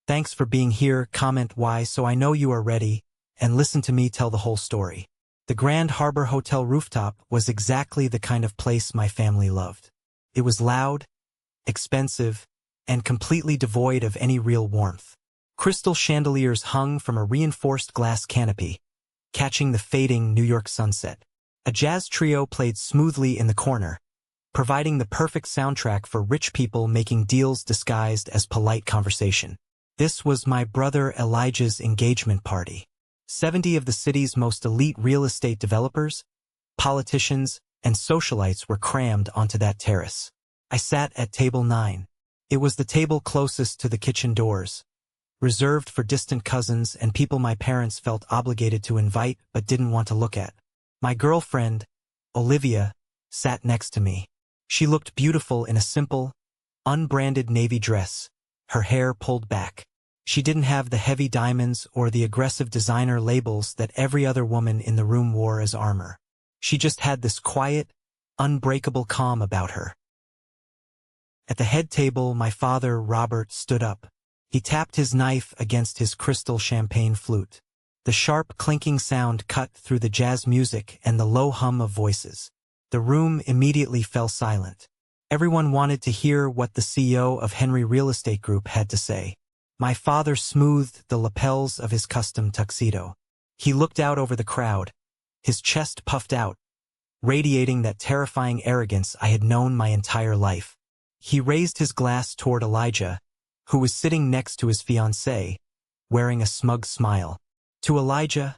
Thanks for being here, comment why so I know you are ready, and listen to me tell the whole story. The Grand Harbor Hotel rooftop was exactly the kind of place my family loved. It was loud, expensive, and completely devoid of any real warmth. Crystal chandeliers hung from a reinforced glass canopy, catching the fading New York sunset. A jazz trio played smoothly in the corner, providing the perfect soundtrack for rich people making deals disguised as polite conversation. This was my brother Elijah's engagement party. 70 of the city's most elite real estate developers, politicians, and socialites were crammed onto that terrace. I sat at table 9. It was the table closest to the kitchen doors, reserved for distant cousins and people my parents felt obligated to invite but didn't want to look at. My girlfriend, Olivia, sat next to me. She looked beautiful in a simple, unbranded navy dress, her hair pulled back. She didn't have the heavy diamonds or the aggressive designer labels that every other woman in the room wore as armor. She just had this quiet, unbreakable calm about her. At the head table, my father, Robert, stood up. He tapped his knife against his crystal champagne flute. The sharp clinking sound cut through the jazz music and the low hum of voices. The room immediately fell silent. Everyone wanted to hear what the CEO of Henry Real Estate Group had to say. My father smoothed the lapels of his custom tuxedo. He looked out over the crowd, his chest puffed out, radiating that terrifying arrogance I had known my entire life. He raised his glass toward Elijah, who was sitting next to his fiancée, wearing a smug smile. To Elijah,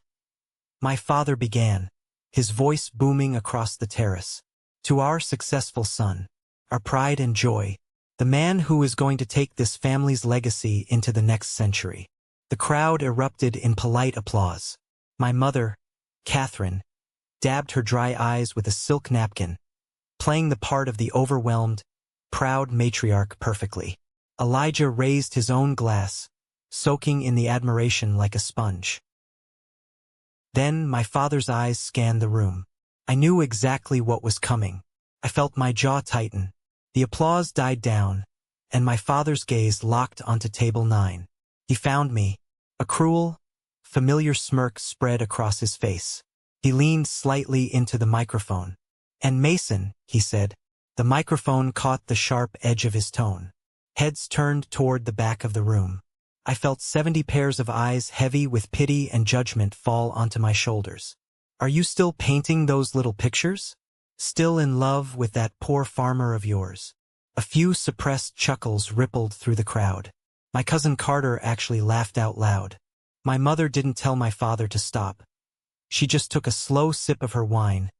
my father began, his voice booming across the terrace. To our successful son, our pride and joy, the man who is going to take this family's legacy into the next century. The crowd erupted in polite applause. My mother, Catherine, dabbed her dry eyes with a silk napkin, playing the part of the overwhelmed, proud matriarch perfectly. Elijah raised his own glass, soaking in the admiration like a sponge. Then my father's eyes scanned the room. I knew exactly what was coming. I felt my jaw tighten. The applause died down, and my father's gaze locked onto table 9. He found me. A cruel, familiar smirk spread across his face. He leaned slightly into the microphone. "And Mason," he said. The microphone caught the sharp edge of his tone. Heads turned toward the back of the room. I felt 70 pairs of eyes heavy with pity and judgment fall onto my shoulders. "Are you still painting those little pictures? Still in love with that poor farmer of yours?" A few suppressed chuckles rippled through the crowd. My cousin Carter actually laughed out loud. My mother didn't tell my father to stop. She just took a slow sip of her wine,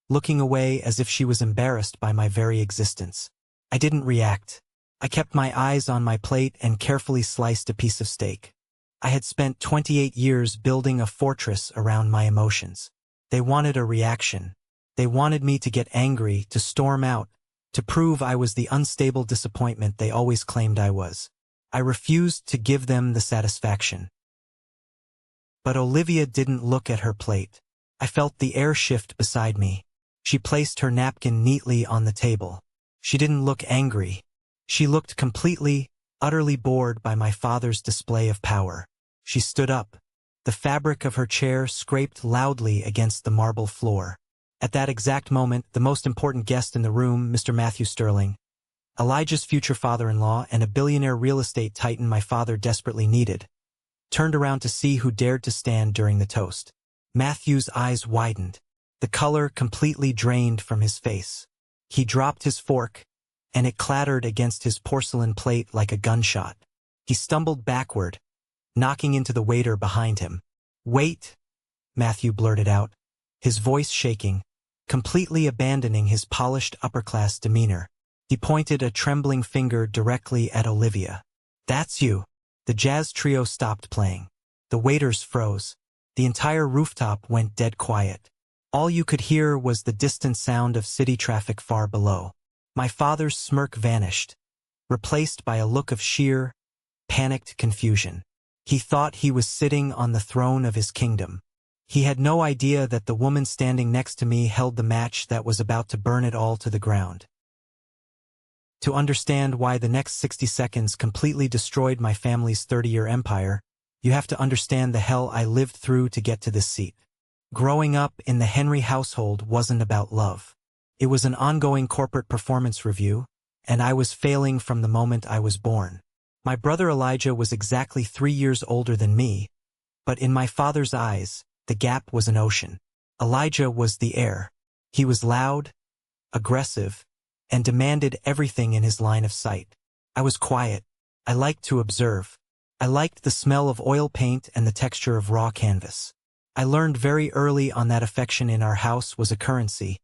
looking away as if she was embarrassed by my very existence. I didn't react. I kept my eyes on my plate and carefully sliced a piece of steak. I had spent 28 years building a fortress around my emotions. They wanted a reaction. They wanted me to get angry, to storm out, to prove I was the unstable disappointment they always claimed I was. I refused to give them the satisfaction. But Olivia didn't look at her plate. I felt the air shift beside me. She placed her napkin neatly on the table. She didn't look angry. She looked completely, utterly bored by my father's display of power. She stood up. The fabric of her chair scraped loudly against the marble floor. At that exact moment, the most important guest in the room, Mr. Matthew Sterling, Elijah's future father-in-law and a billionaire real estate titan my father desperately needed, turned around to see who dared to stand during the toast. Matthew's eyes widened. The color completely drained from his face. He dropped his fork, and it clattered against his porcelain plate like a gunshot. He stumbled backward, knocking into the waiter behind him. "Wait," Matthew blurted out, his voice shaking, completely abandoning his polished upper-class demeanor. He pointed a trembling finger directly at Olivia. "That's you." The jazz trio stopped playing. The waiters froze. The entire rooftop went dead quiet. All you could hear was the distant sound of city traffic far below. My father's smirk vanished, replaced by a look of sheer, panicked confusion. He thought he was sitting on the throne of his kingdom. He had no idea that the woman standing next to me held the match that was about to burn it all to the ground. To understand why the next 60 seconds completely destroyed my family's 30-year empire, you have to understand the hell I lived through to get to this seat. Growing up in the Henry household wasn't about love. It was an ongoing corporate performance review, and I was failing from the moment I was born. My brother Elijah was exactly 3 years older than me, but in my father's eyes, the gap was an ocean. Elijah was the heir. He was loud, aggressive, and demanded everything in his line of sight. I was quiet. I liked to observe. I liked the smell of oil paint and the texture of raw canvas. I learned very early on that affection in our house was a currency,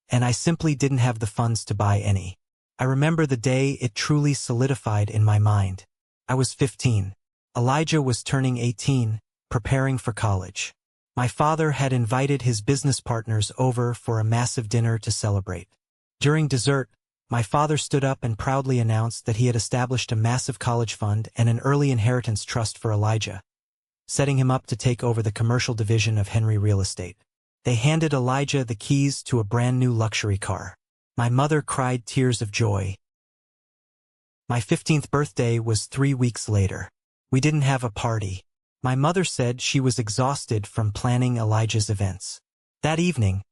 and I simply didn't have the funds to buy any. I remember the day it truly solidified in my mind. I was 15. Elijah was turning 18, preparing for college. My father had invited his business partners over for a massive dinner to celebrate. During dessert, my father stood up and proudly announced that he had established a massive college fund and an early inheritance trust for Elijah, setting him up to take over the commercial division of Henry Real Estate. They handed Elijah the keys to a brand new luxury car. My mother cried tears of joy. My 15th birthday was 3 weeks later. We didn't have a party. My mother said she was exhausted from planning Elijah's events. That evening,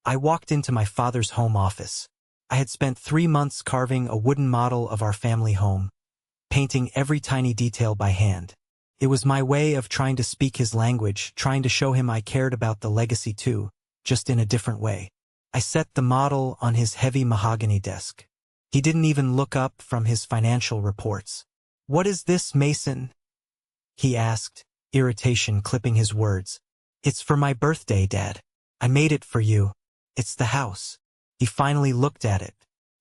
I walked into my father's home office. I had spent 3 months carving a wooden model of our family home, painting every tiny detail by hand. It was my way of trying to speak his language, trying to show him I cared about the legacy too, just in a different way. I set the model on his heavy mahogany desk. He didn't even look up from his financial reports. "What is this, Mason?" he asked, irritation clipping his words. "It's for my birthday, Dad. I made it for you. It's the house." He finally looked at it.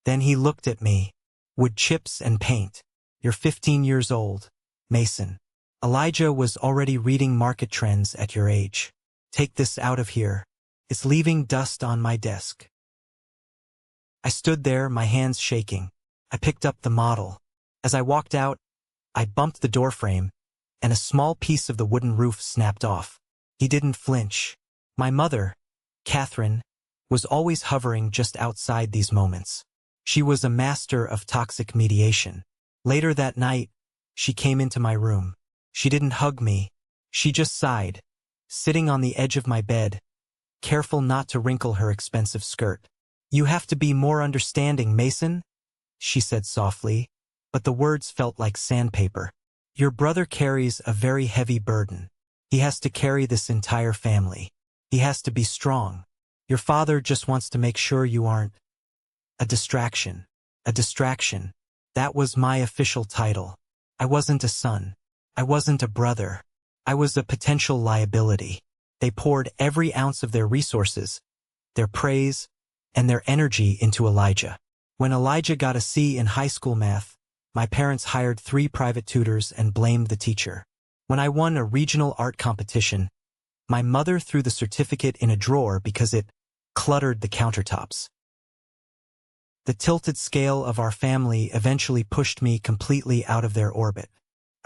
Then he looked at me. "Wood chips and paint. You're 15 years old, Mason. Elijah was already reading market trends at your age. Take this out of here. It's leaving dust on my desk." I stood there, my hands shaking. I picked up the model. As I walked out, I bumped the doorframe, and a small piece of the wooden roof snapped off. He didn't flinch. My mother, Catherine, was always hovering just outside these moments. She was a master of toxic mediation. Later that night, she came into my room. She didn't hug me. She just sighed, sitting on the edge of my bed, careful not to wrinkle her expensive skirt. "You have to be more understanding, Mason," she said softly, but the words felt like sandpaper. "Your brother carries a very heavy burden. He has to carry this entire family. He has to be strong. Your father just wants to make sure you aren't a distraction." A distraction. That was my official title. I wasn't a son. I wasn't a brother. I was a potential liability. They poured every ounce of their resources, their praise, and their energy into Elijah. When Elijah got a C in high school math, my parents hired 3 private tutors and blamed the teacher. When I won a regional art competition, my mother threw the certificate in a drawer because it cluttered the countertops. The tilted scale of our family eventually pushed me completely out of their orbit.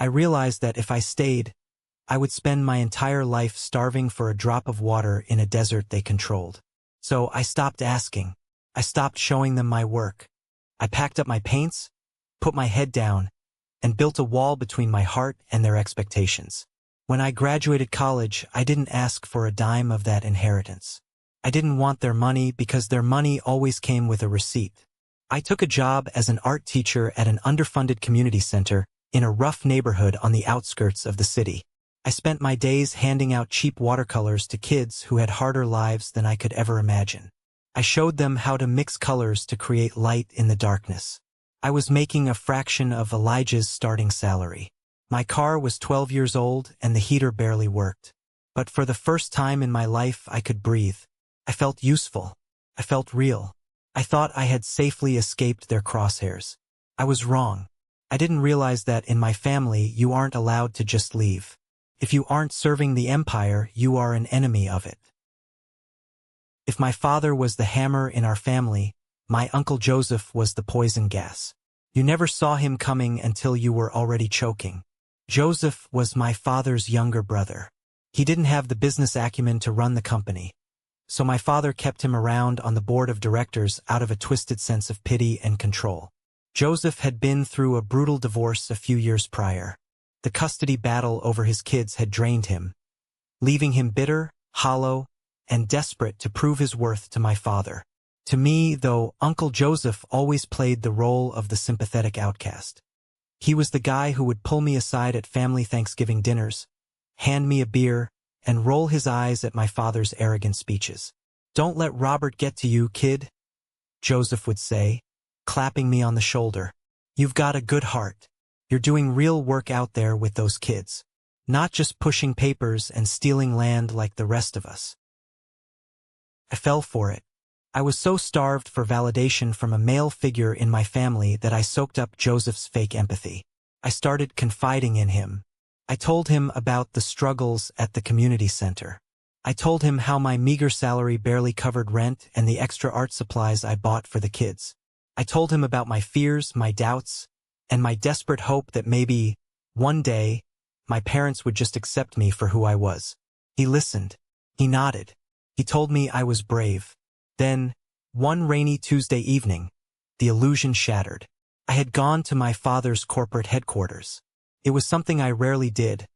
I realized that if I stayed, I would spend my entire life starving for a drop of water in a desert they controlled. So I stopped asking. I stopped showing them my work. I packed up my paints, put my head down, and built a wall between my heart and their expectations. When I graduated college, I didn't ask for a dime of that inheritance. I didn't want their money because their money always came with a receipt. I took a job as an art teacher at an underfunded community center in a rough neighborhood on the outskirts of the city. I spent my days handing out cheap watercolors to kids who had harder lives than I could ever imagine. I showed them how to mix colors to create light in the darkness. I was making a fraction of Elijah's starting salary. My car was 12 years old and the heater barely worked. But for the first time in my life, I could breathe. I felt useful. I felt real. I thought I had safely escaped their crosshairs. I was wrong. I didn't realize that in my family, you aren't allowed to just leave. If you aren't serving the empire, you are an enemy of it. If my father was the hammer in our family, my Uncle Joseph was the poison gas. You never saw him coming until you were already choking. Joseph was my father's younger brother. He didn't have the business acumen to run the company, so my father kept him around on the board of directors out of a twisted sense of pity and control. Joseph had been through a brutal divorce a few years prior. The custody battle over his kids had drained him, leaving him bitter, hollow, and desperate to prove his worth to my father. To me, though, Uncle Joseph always played the role of the sympathetic outcast. He was the guy who would pull me aside at family Thanksgiving dinners, hand me a beer, and roll his eyes at my father's arrogant speeches. "Don't let Robert get to you, kid," Joseph would say, clapping me on the shoulder. "You've got a good heart. You're doing real work out there with those kids, not just pushing papers and stealing land like the rest of us." I fell for it. I was so starved for validation from a male figure in my family that I soaked up Joseph's fake empathy. I started confiding in him. I told him about the struggles at the community center. I told him how my meager salary barely covered rent and the extra art supplies I bought for the kids. I told him about my fears, my doubts, and my desperate hope that maybe, one day, my parents would just accept me for who I was. He listened. He nodded. He told me I was brave. Then, one rainy Tuesday evening, the illusion shattered. I had gone to my father's corporate headquarters. It was something I rarely did,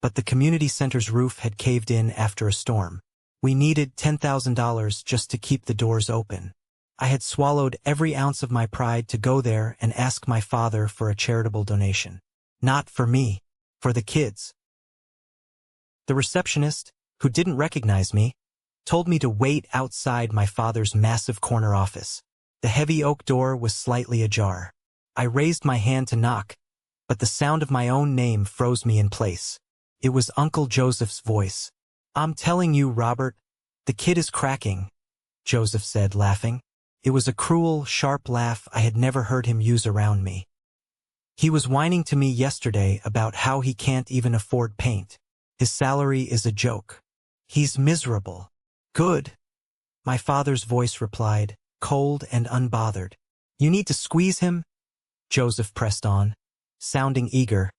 but the community center's roof had caved in after a storm. We needed $10,000 just to keep the doors open. I had swallowed every ounce of my pride to go there and ask my father for a charitable donation. Not for me, for the kids. The receptionist, who didn't recognize me, told me to wait outside my father's massive corner office. The heavy oak door was slightly ajar. I raised my hand to knock, but the sound of my own name froze me in place. It was Uncle Joseph's voice. "I'm telling you, Robert, the kid is cracking," Joseph said, laughing. It was a cruel, sharp laugh I had never heard him use around me. "He was whining to me yesterday about how he can't even afford paint. His salary is a joke. He's miserable." "Good," my father's voice replied, cold and unbothered. "You need to squeeze him?" Joseph pressed on, sounding eager,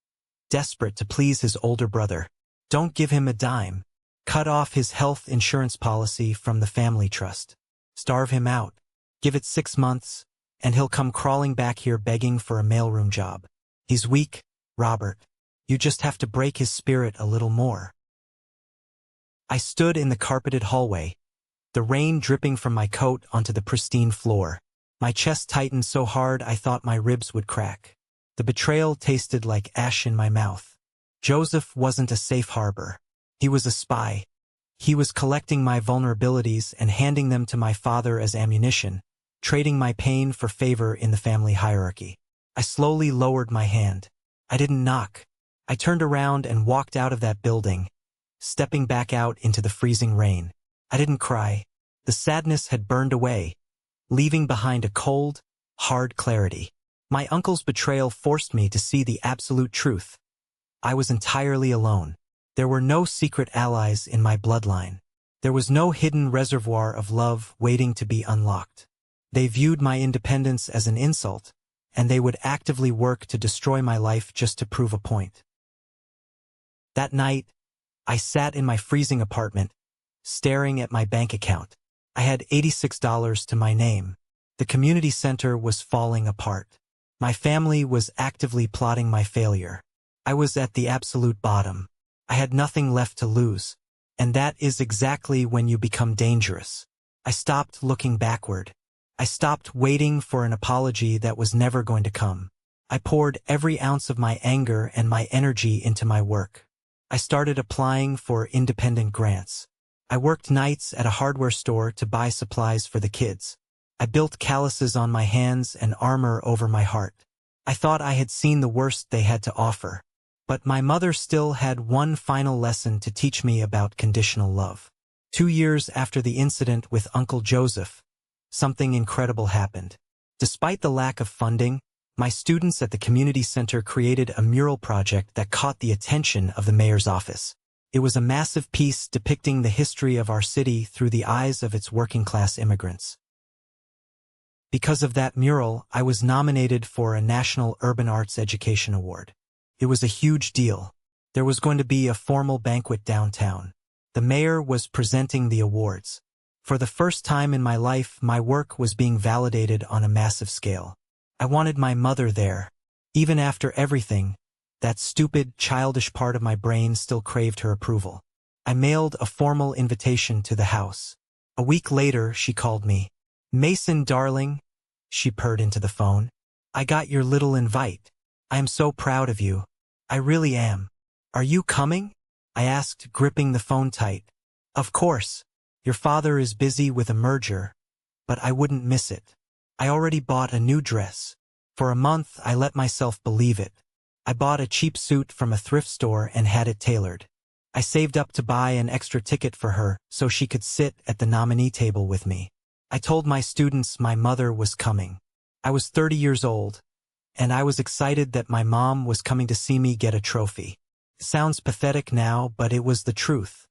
desperate to please his older brother. "Don't give him a dime. Cut off his health insurance policy from the family trust. Starve him out. Give it 6 months, and he'll come crawling back here begging for a mailroom job. He's weak, Robert. You just have to break his spirit a little more." I stood in the carpeted hallway, the rain dripping from my coat onto the pristine floor. My chest tightened so hard I thought my ribs would crack. The betrayal tasted like ash in my mouth. Joseph wasn't a safe harbor. He was a spy. He was collecting my vulnerabilities and handing them to my father as ammunition, trading my pain for favor in the family hierarchy. I slowly lowered my hand. I didn't knock. I turned around and walked out of that building, stepping back out into the freezing rain. I didn't cry. The sadness had burned away, leaving behind a cold, hard clarity. My uncle's betrayal forced me to see the absolute truth. I was entirely alone. There were no secret allies in my bloodline. There was no hidden reservoir of love waiting to be unlocked. They viewed my independence as an insult, and they would actively work to destroy my life just to prove a point. That night, I sat in my freezing apartment, staring at my bank account. I had $86 to my name. The community center was falling apart. My family was actively plotting my failure. I was at the absolute bottom. I had nothing left to lose. And that is exactly when you become dangerous. I stopped looking backward. I stopped waiting for an apology that was never going to come. I poured every ounce of my anger and my energy into my work. I started applying for independent grants. I worked nights at a hardware store to buy supplies for the kids. I built calluses on my hands and armor over my heart. I thought I had seen the worst they had to offer. But my mother still had one final lesson to teach me about conditional love. 2 years after the incident with Uncle Joseph, something incredible happened. Despite the lack of funding, my students at the community center created a mural project that caught the attention of the mayor's office. It was a massive piece depicting the history of our city through the eyes of its working-class immigrants. Because of that mural, I was nominated for a National Urban Arts Education Award. It was a huge deal. There was going to be a formal banquet downtown. The mayor was presenting the awards. For the first time in my life, my work was being validated on a massive scale. I wanted my mother there. Even after everything, that stupid, childish part of my brain still craved her approval. I mailed a formal invitation to the house. A week later, she called me. "Mason, darling," she purred into the phone. "I got your little invite. I am so proud of you. I really am. Are you coming?" I asked, gripping the phone tight. "Of course. Your father is busy with a merger, but I wouldn't miss it. I already bought a new dress. For a month, I let myself believe it. I bought a cheap suit from a thrift store and had it tailored. I saved up to buy an extra ticket for her so she could sit at the nominee table with me. I told my students my mother was coming. I was 30 years old, and I was excited that my mom was coming to see me get a trophy. It sounds pathetic now, but it was the truth.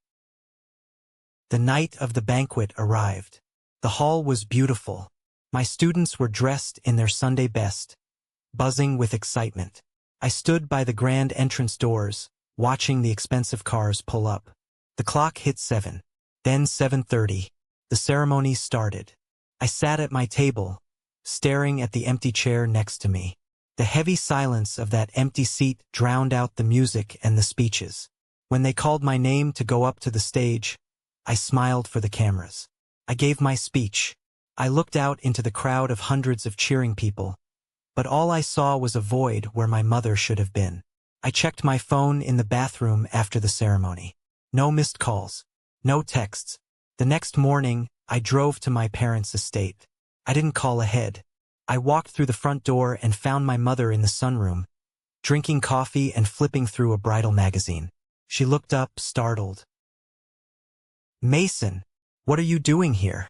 The night of the banquet arrived. The hall was beautiful. My students were dressed in their Sunday best, buzzing with excitement. I stood by the grand entrance doors, watching the expensive cars pull up. The clock hit 7. Then 7:30. The ceremony started. I sat at my table, staring at the empty chair next to me. The heavy silence of that empty seat drowned out the music and the speeches. When they called my name to go up to the stage, I smiled for the cameras. I gave my speech. I looked out into the crowd of hundreds of cheering people, but all I saw was a void where my mother should have been. I checked my phone in the bathroom after the ceremony. No missed calls. No texts. The next morning, I drove to my parents' estate. I didn't call ahead. I walked through the front door and found my mother in the sunroom, drinking coffee and flipping through a bridal magazine. She looked up, startled. "Mason, what are you doing here?"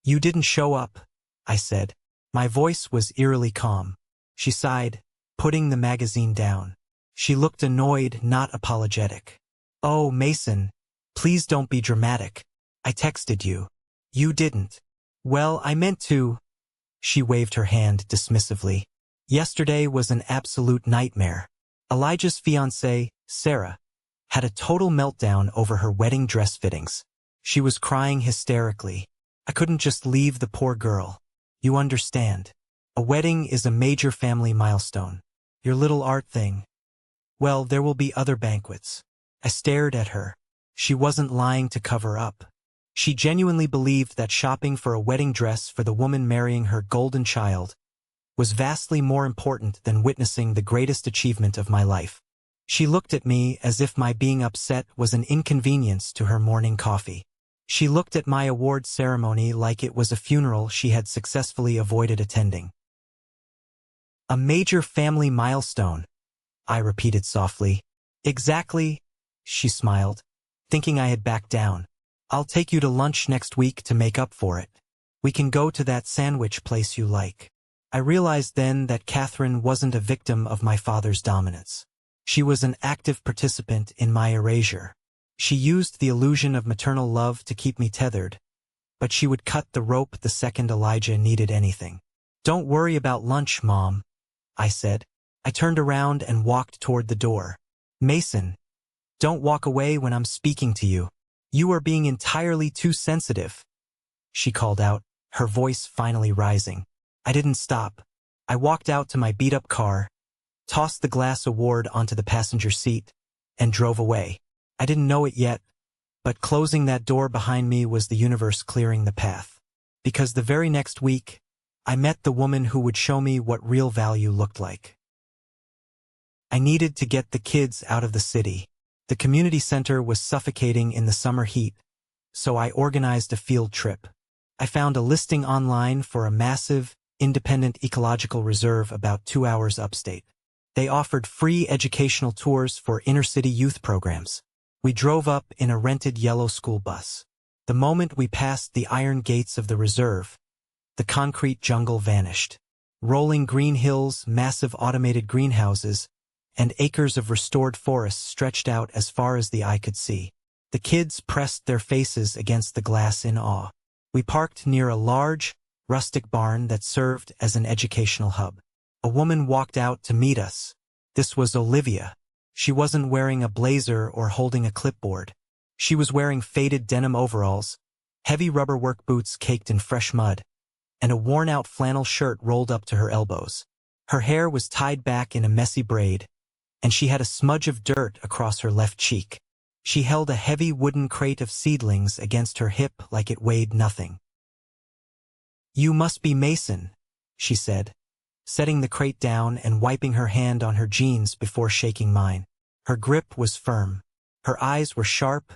"You didn't show up," I said. My voice was eerily calm. She sighed, putting the magazine down. She looked annoyed, not apologetic. "Oh, Mason, please don't be dramatic. I texted you. You didn't." "Well, I meant to." She waved her hand dismissively. "Yesterday was an absolute nightmare. Elijah's fiancée, Sarah, had a total meltdown over her wedding dress fittings. She was crying hysterically. I couldn't just leave the poor girl. You understand. A wedding is a major family milestone. Your little art thing. Well, there will be other banquets." I stared at her. She wasn't lying to cover up. She genuinely believed that shopping for a wedding dress for the woman marrying her golden child was vastly more important than witnessing the greatest achievement of my life. She looked at me as if my being upset was an inconvenience to her morning coffee. She looked at my award ceremony like it was a funeral she had successfully avoided attending. "A major family milestone," I repeated softly. "Exactly," she smiled, thinking I had backed down. "I'll take you to lunch next week to make up for it. We can go to that sandwich place you like." I realized then that Catherine wasn't a victim of my father's dominance. She was an active participant in my erasure. She used the illusion of maternal love to keep me tethered, but she would cut the rope the second Elijah needed anything. "Don't worry about lunch, Mom," I said. I turned around and walked toward the door. "Mason, don't walk away when I'm speaking to you. You are being entirely too sensitive," she called out, her voice finally rising. I didn't stop. I walked out to my beat-up car, tossed the glass award onto the passenger seat, and drove away. I didn't know it yet, but closing that door behind me was the universe clearing the path. Because the very next week, I met the woman who would show me what real value looked like. I needed to get the kids out of the city. The community center was suffocating in the summer heat, so I organized a field trip. I found a listing online for a massive, independent ecological reserve about 2 hours upstate. They offered free educational tours for inner-city youth programs. We drove up in a rented yellow school bus. The moment we passed the iron gates of the reserve, the concrete jungle vanished. Rolling green hills, massive automated greenhouses, and acres of restored forests stretched out as far as the eye could see. The kids pressed their faces against the glass in awe. We parked near a large, rustic barn that served as an educational hub. A woman walked out to meet us. This was Olivia. She wasn't wearing a blazer or holding a clipboard. She was wearing faded denim overalls, heavy rubber work boots caked in fresh mud, and a worn-out flannel shirt rolled up to her elbows. Her hair was tied back in a messy braid, and she had a smudge of dirt across her left cheek. She held a heavy wooden crate of seedlings against her hip like it weighed nothing. "You must be Mason," she said, setting the crate down and wiping her hand on her jeans before shaking mine. Her grip was firm. Her eyes were sharp,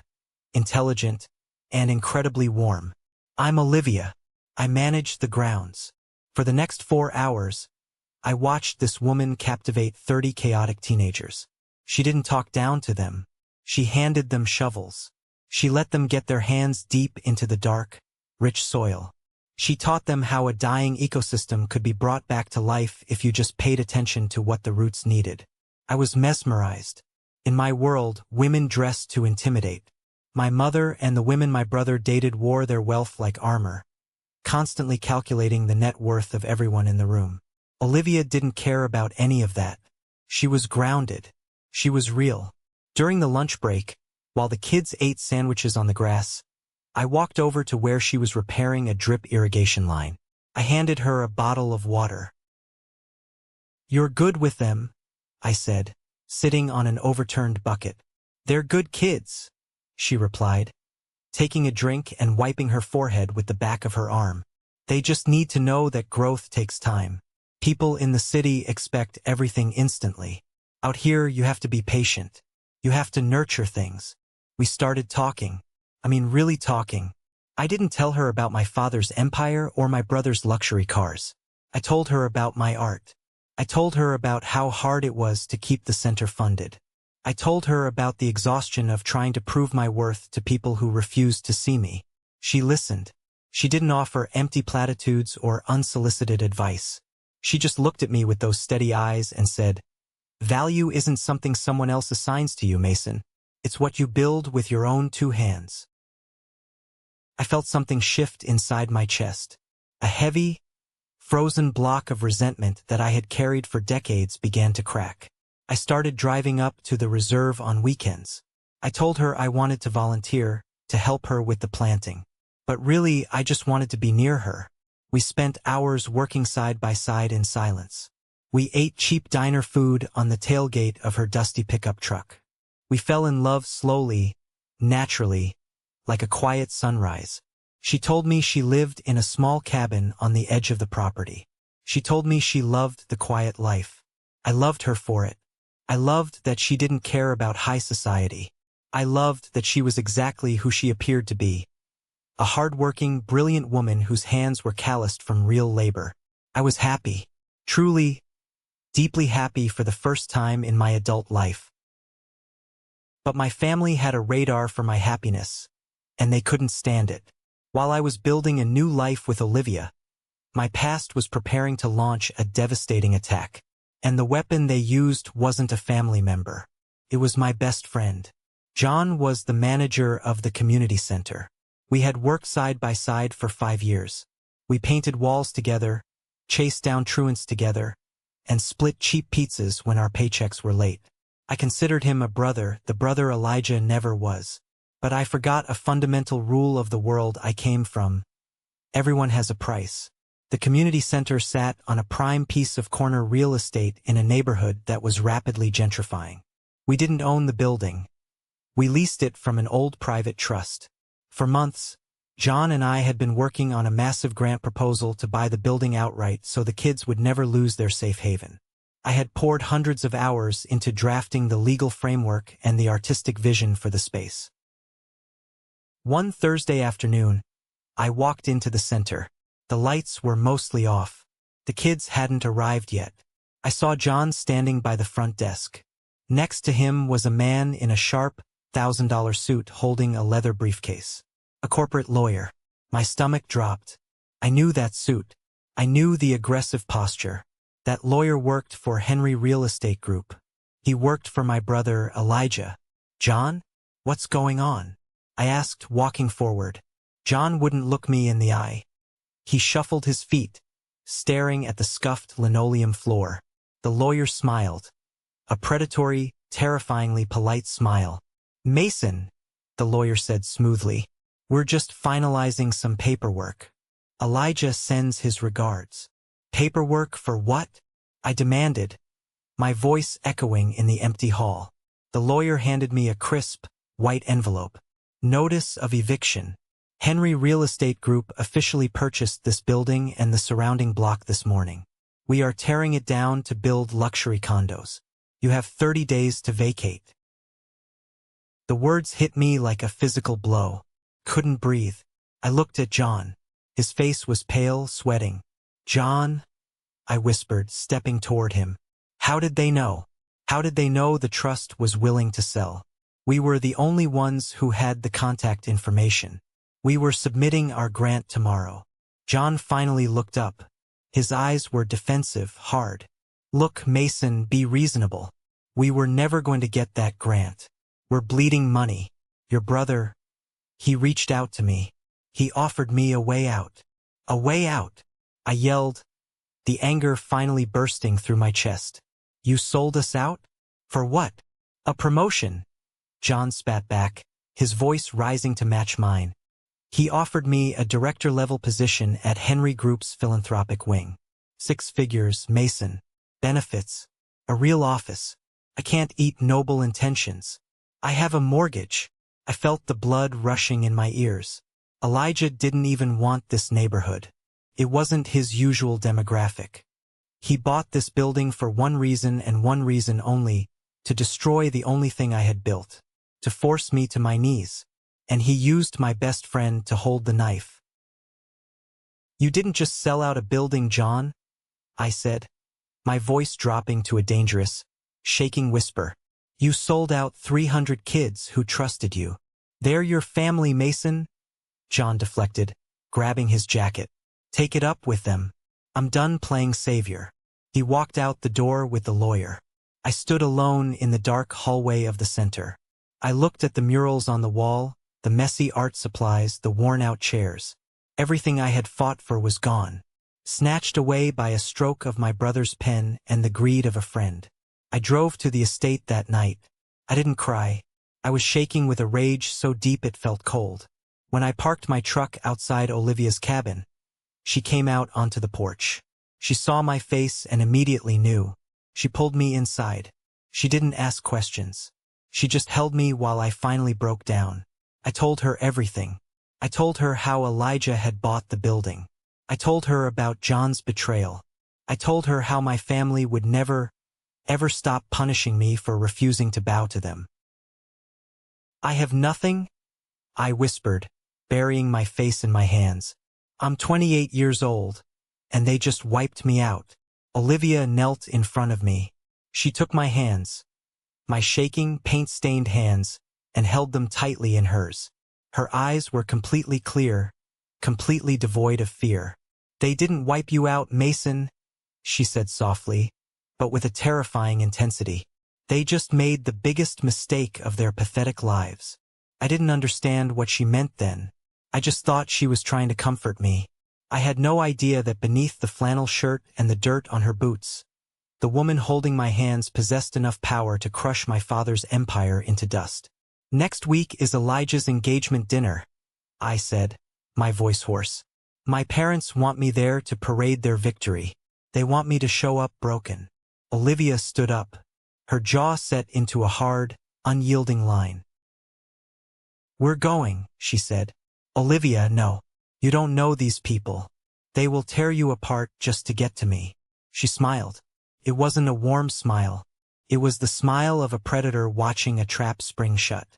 intelligent, and incredibly warm. "I'm Olivia. I manage the grounds." For the next 4 hours, I watched this woman captivate 30 chaotic teenagers. She didn't talk down to them. She handed them shovels. She let them get their hands deep into the dark, rich soil. She taught them how a dying ecosystem could be brought back to life if you just paid attention to what the roots needed. I was mesmerized. In my world, women dressed to intimidate. My mother and the women my brother dated wore their wealth like armor, constantly calculating the net worth of everyone in the room. Olivia didn't care about any of that. She was grounded. She was real. During the lunch break, while the kids ate sandwiches on the grass, I walked over to where she was repairing a drip irrigation line. I handed her a bottle of water. "You're good with them," I said, sitting on an overturned bucket. "They're good kids," she replied, taking a drink and wiping her forehead with the back of her arm. "They just need to know that growth takes time. People in the city expect everything instantly. Out here, you have to be patient. You have to nurture things." We started talking. Really talking. I didn't tell her about my father's empire or my brother's luxury cars. I told her about my art. I told her about how hard it was to keep the center funded. I told her about the exhaustion of trying to prove my worth to people who refused to see me. She listened. She didn't offer empty platitudes or unsolicited advice. She just looked at me with those steady eyes and said, "Value isn't something someone else assigns to you, Mason. It's what you build with your own 2 hands." I felt something shift inside my chest. A heavy, frozen block of resentment that I had carried for decades began to crack. I started driving up to the reserve on weekends. I told her I wanted to volunteer, to help her with the planting. But really, I just wanted to be near her. We spent hours working side by side in silence. We ate cheap diner food on the tailgate of her dusty pickup truck. We fell in love slowly, naturally, like a quiet sunrise. She told me she lived in a small cabin on the edge of the property. She told me she loved the quiet life. I loved her for it. I loved that she didn't care about high society. I loved that she was exactly who she appeared to be. A hardworking, brilliant woman whose hands were calloused from real labor. I was happy. Truly, deeply happy for the first time in my adult life. But my family had a radar for my happiness, and they couldn't stand it. While I was building a new life with Olivia, my past was preparing to launch a devastating attack. And the weapon they used wasn't a family member. It was my best friend. John was the manager of the community center. We had worked side by side for 5 years. We painted walls together, chased down truants together, and split cheap pizzas when our paychecks were late. I considered him a brother, the brother Elijah never was. But I forgot a fundamental rule of the world I came from. Everyone has a price. The community center sat on a prime piece of corner real estate in a neighborhood that was rapidly gentrifying. We didn't own the building. We leased it from an old private trust. For months, John and I had been working on a massive grant proposal to buy the building outright so the kids would never lose their safe haven. I had poured hundreds of hours into drafting the legal framework and the artistic vision for the space. One Thursday afternoon, I walked into the center. The lights were mostly off. The kids hadn't arrived yet. I saw John standing by the front desk. Next to him was a man in a sharp, $1,000 suit holding a leather briefcase. A corporate lawyer. My stomach dropped. I knew that suit. I knew the aggressive posture. That lawyer worked for Henry Real Estate Group. He worked for my brother, Elijah. "John? What's going on?" I asked, walking forward. John wouldn't look me in the eye. He shuffled his feet, staring at the scuffed linoleum floor. The lawyer smiled. A predatory, terrifyingly polite smile. "Mason," the lawyer said smoothly, "we're just finalizing some paperwork. Elijah sends his regards." "Paperwork for what?" I demanded, my voice echoing in the empty hall. The lawyer handed me a crisp, white envelope. Notice of eviction. Henry Real Estate Group officially purchased this building and the surrounding block this morning. We are tearing it down to build luxury condos. You have 30 days to vacate. The words hit me like a physical blow. Couldn't breathe. I looked at John. His face was pale, sweating. John, I whispered, stepping toward him. How did they know? How did they know the trust was willing to sell? We were the only ones who had the contact information. We were submitting our grant tomorrow. John finally looked up. His eyes were defensive, hard. Look, Mason, be reasonable. We were never going to get that grant. We're bleeding money. Your brother, he reached out to me. He offered me a way out. A way out. I yelled, the anger finally bursting through my chest. You sold us out? For what? A promotion. John spat back, his voice rising to match mine. He offered me a director-level position at Henry Group's philanthropic wing. 6 figures, Mason. Benefits. A real office. I can't eat noble intentions. I have a mortgage. I felt the blood rushing in my ears. Elijah didn't even want this neighborhood. It wasn't his usual demographic. He bought this building for one reason and one reason only, to destroy the only thing I had built, to force me to my knees, and he used my best friend to hold the knife. You didn't just sell out a building, John, I said, my voice dropping to a dangerous, shaking whisper. You sold out 300 kids who trusted you. They're your family, Mason. John deflected, grabbing his jacket. Take it up with them. I'm done playing savior. He walked out the door with the lawyer. I stood alone in the dark hallway of the center. I looked at the murals on the wall, the messy art supplies, the worn-out chairs. Everything I had fought for was gone, snatched away by a stroke of my brother's pen and the greed of a friend. I drove to the estate that night. I didn't cry. I was shaking with a rage so deep it felt cold. When I parked my truck outside Olivia's cabin, she came out onto the porch. She saw my face and immediately knew. She pulled me inside. She didn't ask questions. She just held me while I finally broke down. I told her everything. I told her how Elijah had bought the building. I told her about John's betrayal. I told her how my family would never, ever stop punishing me for refusing to bow to them. I have nothing, I whispered, burying my face in my hands. I'm 28 years old, and they just wiped me out. Olivia knelt in front of me. She took my hands, my shaking, paint-stained hands, and held them tightly in hers. Her eyes were completely clear, completely devoid of fear. They didn't wipe you out, Mason, she said softly, but with a terrifying intensity. They just made the biggest mistake of their pathetic lives. I didn't understand what she meant then. I just thought she was trying to comfort me. I had no idea that beneath the flannel shirt and the dirt on her boots, the woman holding my hands possessed enough power to crush my father's empire into dust. Next week is Elijah's engagement dinner, I said, my voice hoarse. My parents want me there to parade their victory. They want me to show up broken. Olivia stood up, her jaw set into a hard, unyielding line. We're going, she said. Olivia, no. You don't know these people. They will tear you apart just to get to me. She smiled. It wasn't a warm smile. It was the smile of a predator watching a trap spring shut.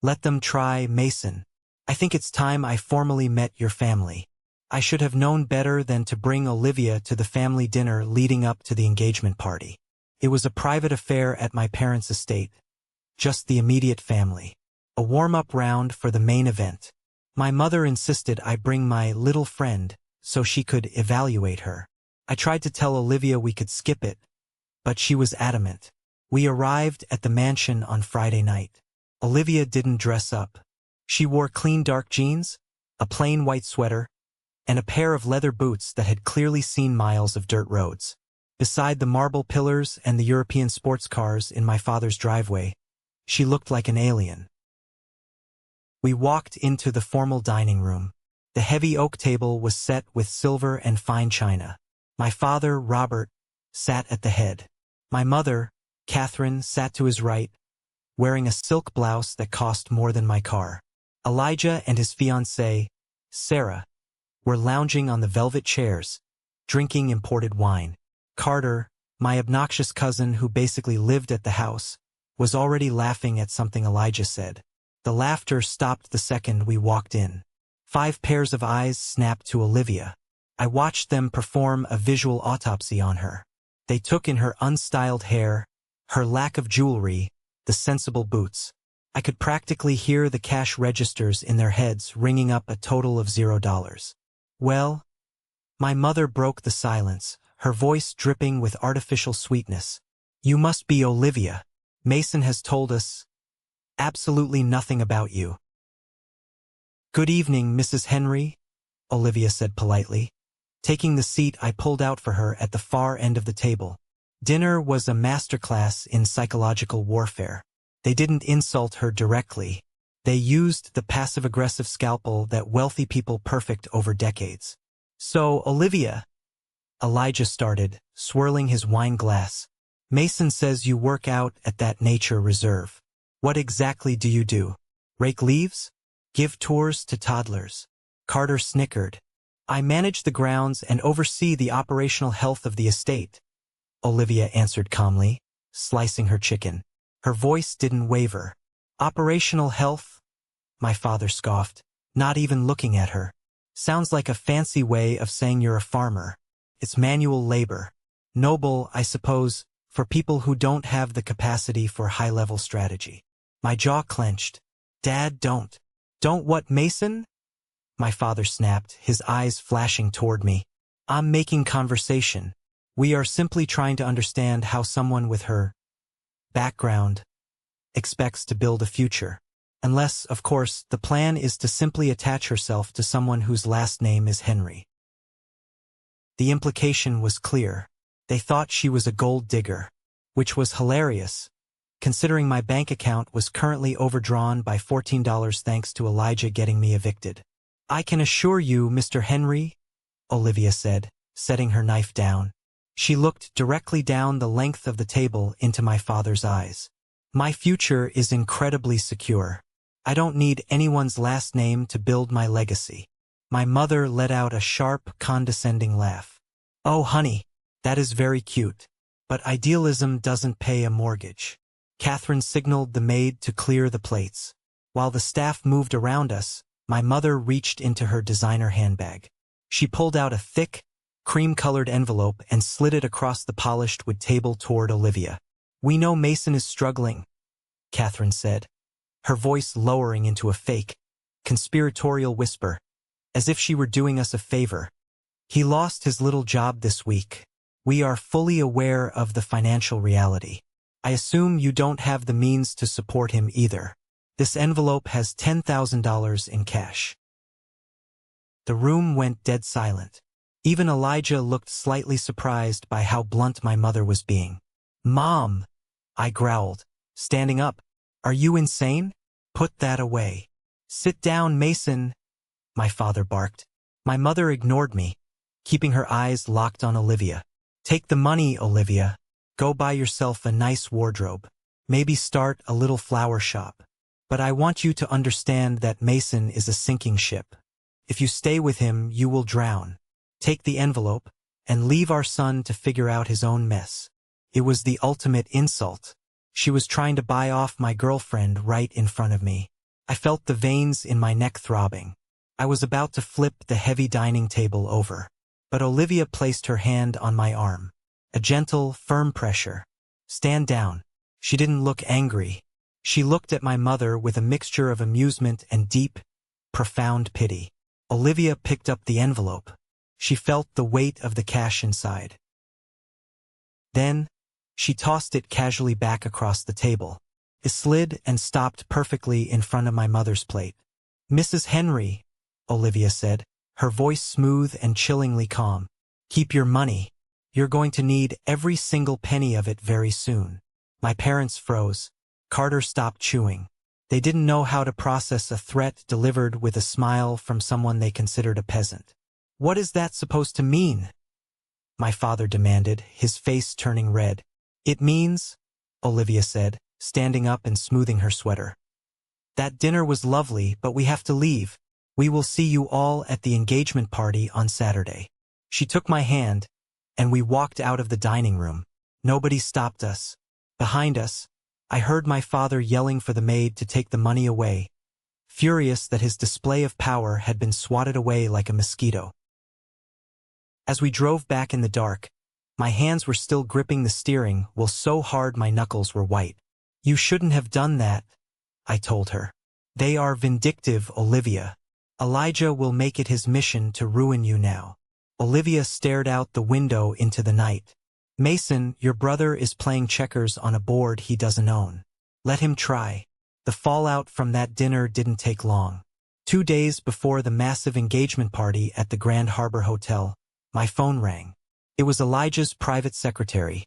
Let them try, Mason. I think it's time I formally met your family. I should have known better than to bring Olivia to the family dinner leading up to the engagement party. It was a private affair at my parents' estate. Just the immediate family. A warm-up round for the main event. My mother insisted I bring my little friend so she could evaluate her. I tried to tell Olivia we could skip it, but she was adamant. We arrived at the mansion on Friday night. Olivia didn't dress up. She wore clean dark jeans, a plain white sweater, and a pair of leather boots that had clearly seen miles of dirt roads. Beside the marble pillars and the European sports cars in my father's driveway, she looked like an alien. We walked into the formal dining room. The heavy oak table was set with silver and fine china. My father, Robert, sat at the head. My mother, Catherine, sat to his right, wearing a silk blouse that cost more than my car. Elijah and his fiancée, Sarah, were lounging on the velvet chairs, drinking imported wine. Carter, my obnoxious cousin who basically lived at the house, was already laughing at something Elijah said. The laughter stopped the second we walked in. 5 pairs of eyes snapped to Olivia. I watched them perform a visual autopsy on her. They took in her unstyled hair, her lack of jewelry, the sensible boots. I could practically hear the cash registers in their heads ringing up a total of $0. Well, my mother broke the silence, her voice dripping with artificial sweetness. You must be Olivia. Mason has told us absolutely nothing about you. Good evening, Mrs. Henry, Olivia said politely, taking the seat I pulled out for her at the far end of the table. Dinner was a masterclass in psychological warfare. They didn't insult her directly. They used the passive-aggressive scalpel that wealthy people perfect over decades. So, Olivia, Elijah started, swirling his wine glass. Mason says you work out at that nature reserve. What exactly do you do? Rake leaves? Give tours to toddlers? Carter snickered. I manage the grounds and oversee the operational health of the estate, Olivia answered calmly, slicing her chicken. Her voice didn't waver. Operational health? My father scoffed, not even looking at her. Sounds like a fancy way of saying you're a farmer. It's manual labor. Noble, I suppose, for people who don't have the capacity for high-level strategy. My jaw clenched. Dad, don't. Don't what, Mason? My father snapped, his eyes flashing toward me. I'm making conversation. We are simply trying to understand how someone with her background expects to build a future. Unless, of course, the plan is to simply attach herself to someone whose last name is Henry. The implication was clear. They thought she was a gold digger, which was hilarious, considering my bank account was currently overdrawn by $14 thanks to Elijah getting me evicted. I can assure you, Mr. Henry, Olivia said, setting her knife down. She looked directly down the length of the table into my father's eyes. My future is incredibly secure. I don't need anyone's last name to build my legacy. My mother let out a sharp, condescending laugh. Oh, honey, that is very cute. But idealism doesn't pay a mortgage. Catherine signaled the maid to clear the plates. While the staff moved around us, my mother reached into her designer handbag. She pulled out a thick, cream-colored envelope and slid it across the polished wood table toward Olivia. We know Mason is struggling, Catherine said, her voice lowering into a fake, conspiratorial whisper, as if she were doing us a favor. He lost his little job this week. We are fully aware of the financial reality. I assume you don't have the means to support him either. This envelope has $10,000 in cash. The room went dead silent. Even Elijah looked slightly surprised by how blunt my mother was being. Mom, I growled, standing up. Are you insane? Put that away. Sit down, Mason, my father barked. My mother ignored me, keeping her eyes locked on Olivia. Take the money, Olivia. Go buy yourself a nice wardrobe. Maybe start a little flower shop. But I want you to understand that Mason is a sinking ship. If you stay with him, you will drown. Take the envelope, and leave our son to figure out his own mess. It was the ultimate insult. She was trying to buy off my girlfriend right in front of me. I felt the veins in my neck throbbing. I was about to flip the heavy dining table over. But Olivia placed her hand on my arm. A gentle, firm pressure. Stand down. She didn't look angry. She looked at my mother with a mixture of amusement and deep, profound pity. Olivia picked up the envelope. She felt the weight of the cash inside. Then, she tossed it casually back across the table. It slid and stopped perfectly in front of my mother's plate. Mrs. Henry, Olivia said, her voice smooth and chillingly calm. Keep your money. You're going to need every single penny of it very soon. My parents froze. Carter stopped chewing. They didn't know how to process a threat delivered with a smile from someone they considered a peasant. What is that supposed to mean? my father demanded, his face turning red. It means, Olivia said, standing up and smoothing her sweater. That dinner was lovely, but we have to leave. We will see you all at the engagement party on Saturday. She took my hand, and we walked out of the dining room. Nobody stopped us. Behind us, I heard my father yelling for the maid to take the money away, furious that his display of power had been swatted away like a mosquito. As we drove back in the dark, my hands were still gripping the steering wheel so hard my knuckles were white. You shouldn't have done that, I told her. They are vindictive, Olivia. Elijah will make it his mission to ruin you now. Olivia stared out the window into the night. Mason, your brother is playing checkers on a board he doesn't own. Let him try. The fallout from that dinner didn't take long. 2 days before the massive engagement party at the Grand Harbor Hotel, my phone rang. It was Elijah's private secretary,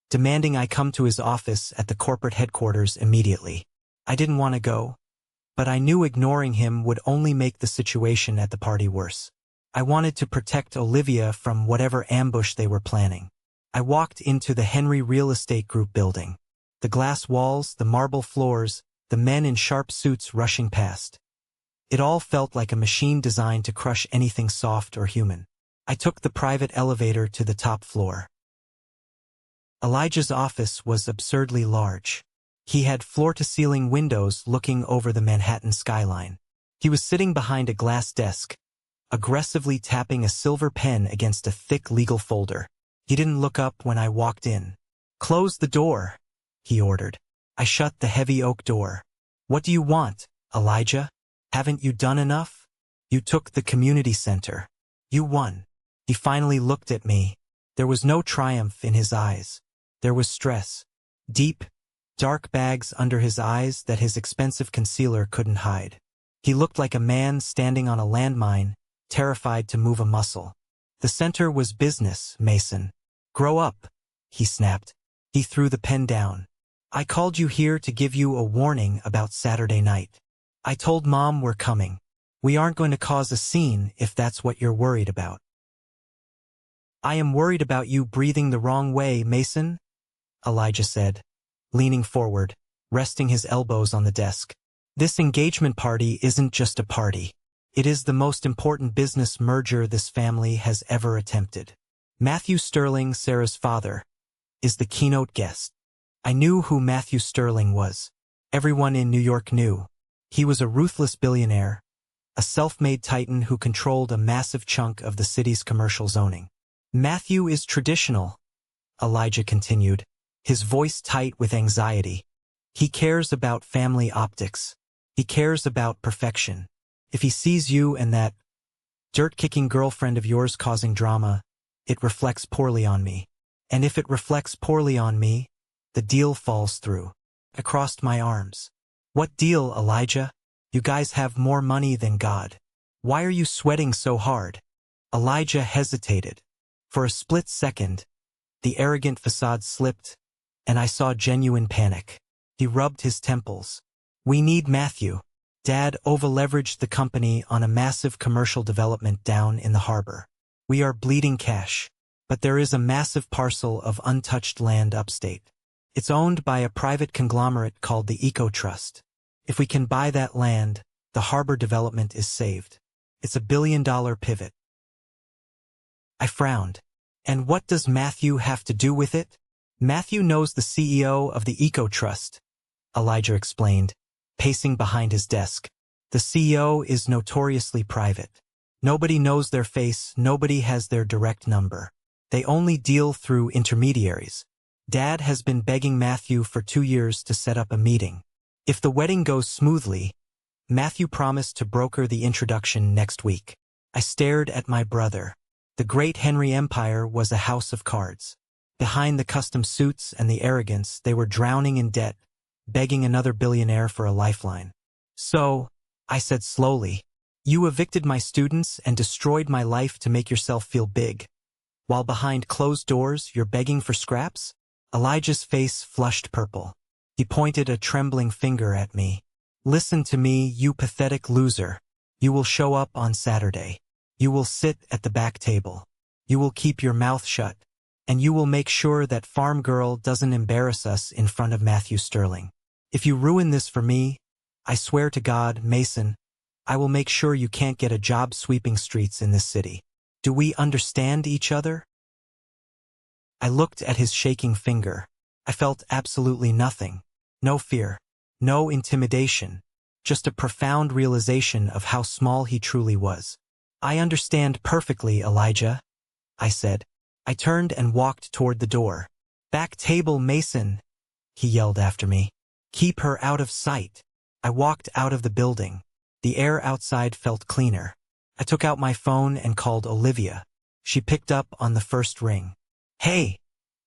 demanding I come to his office at the corporate headquarters immediately. I didn't want to go, but I knew ignoring him would only make the situation at the party worse. I wanted to protect Olivia from whatever ambush they were planning. I walked into the Henry Real Estate Group building. The glass walls, the marble floors, the men in sharp suits rushing past. It all felt like a machine designed to crush anything soft or human. I took the private elevator to the top floor. Elijah's office was absurdly large. He had floor-to-ceiling windows looking over the Manhattan skyline. He was sitting behind a glass desk, aggressively tapping a silver pen against a thick legal folder. He didn't look up when I walked in. "Close the door," he ordered. I shut the heavy oak door. "What do you want, Elijah? Haven't you done enough? You took the community center. You won." He finally looked at me. There was no triumph in his eyes. There was stress. Deep, dark bags under his eyes that his expensive concealer couldn't hide. He looked like a man standing on a landmine, terrified to move a muscle. The center was business, Mason. "Grow up," he snapped. He threw the pen down. "I called you here to give you a warning about Saturday night. I told Mom we're coming. We aren't going to cause a scene if that's what you're worried about." "I am worried about you breathing the wrong way, Mason," Elijah said, leaning forward, resting his elbows on the desk. "This engagement party isn't just a party. It is the most important business merger this family has ever attempted. Matthew Sterling, Sarah's father, is the keynote guest." I knew who Matthew Sterling was. Everyone in New York knew. He was a ruthless billionaire, a self-made titan who controlled a massive chunk of the city's commercial zoning. "Matthew is traditional," Elijah continued, his voice tight with anxiety. "He cares about family optics. He cares about perfection. If he sees you and that dirt-kicking girlfriend of yours causing drama, it reflects poorly on me. And if it reflects poorly on me, the deal falls through." I crossed my arms. "What deal, Elijah? You guys have more money than God. Why are you sweating so hard?" Elijah hesitated. For a split second, the arrogant facade slipped, and I saw genuine panic. He rubbed his temples. "We need Matthew. Dad over-leveraged the company on a massive commercial development down in the harbor. We are bleeding cash, but there is a massive parcel of untouched land upstate. It's owned by a private conglomerate called the Eco Trust. If we can buy that land, the harbor development is saved. It's a billion-dollar pivot." I frowned. "And what does Matthew have to do with it?" "Matthew knows the CEO of the Eco Trust," Elijah explained, pacing behind his desk. "The CEO is notoriously private. Nobody knows their face, nobody has their direct number. They only deal through intermediaries. Dad has been begging Matthew for 2 years to set up a meeting. If the wedding goes smoothly, Matthew promised to broker the introduction next week." I stared at my brother. The great Henry Empire was a house of cards. Behind the custom suits and the arrogance, they were drowning in debt, begging another billionaire for a lifeline. "So," I said slowly, "you evicted my students and destroyed my life to make yourself feel big. While behind closed doors, you're begging for scraps?" Elijah's face flushed purple. He pointed a trembling finger at me. "Listen to me, you pathetic loser. You will show up on Saturday. You will sit at the back table. You will keep your mouth shut, and you will make sure that farm girl doesn't embarrass us in front of Matthew Sterling. If you ruin this for me, I swear to God, Mason, I will make sure you can't get a job sweeping streets in this city. Do we understand each other? I looked at his shaking finger. I felt absolutely nothing. No fear. No intimidation. Just a profound realization of how small he truly was. I understand perfectly, Elijah, I said. I turned and walked toward the door. Back table, Mason, he yelled after me. Keep her out of sight. I walked out of the building. The air outside felt cleaner. I took out my phone and called Olivia. She picked up on the first ring. Hey,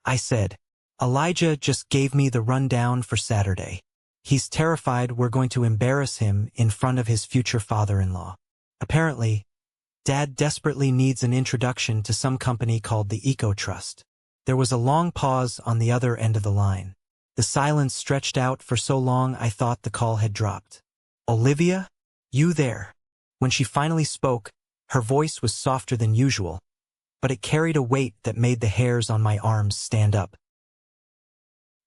I said. Elijah just gave me the rundown for Saturday. He's terrified we're going to embarrass him in front of his future father-in-law. Apparently, Dad desperately needs an introduction to some company called the Eco Trust. There was a long pause on the other end of the line. The silence stretched out for so long I thought the call had dropped. Olivia? You there? When she finally spoke, her voice was softer than usual, but it carried a weight that made the hairs on my arms stand up.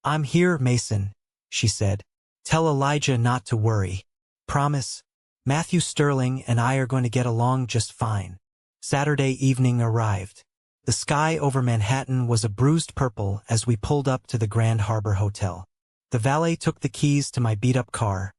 I'm here, Mason, she said. Tell Elijah not to worry. Promise, Matthew Sterling and I are going to get along just fine. Saturday evening arrived. The sky over Manhattan was a bruised purple as we pulled up to the Grand Harbor Hotel. The valet took the keys to my beat-up car,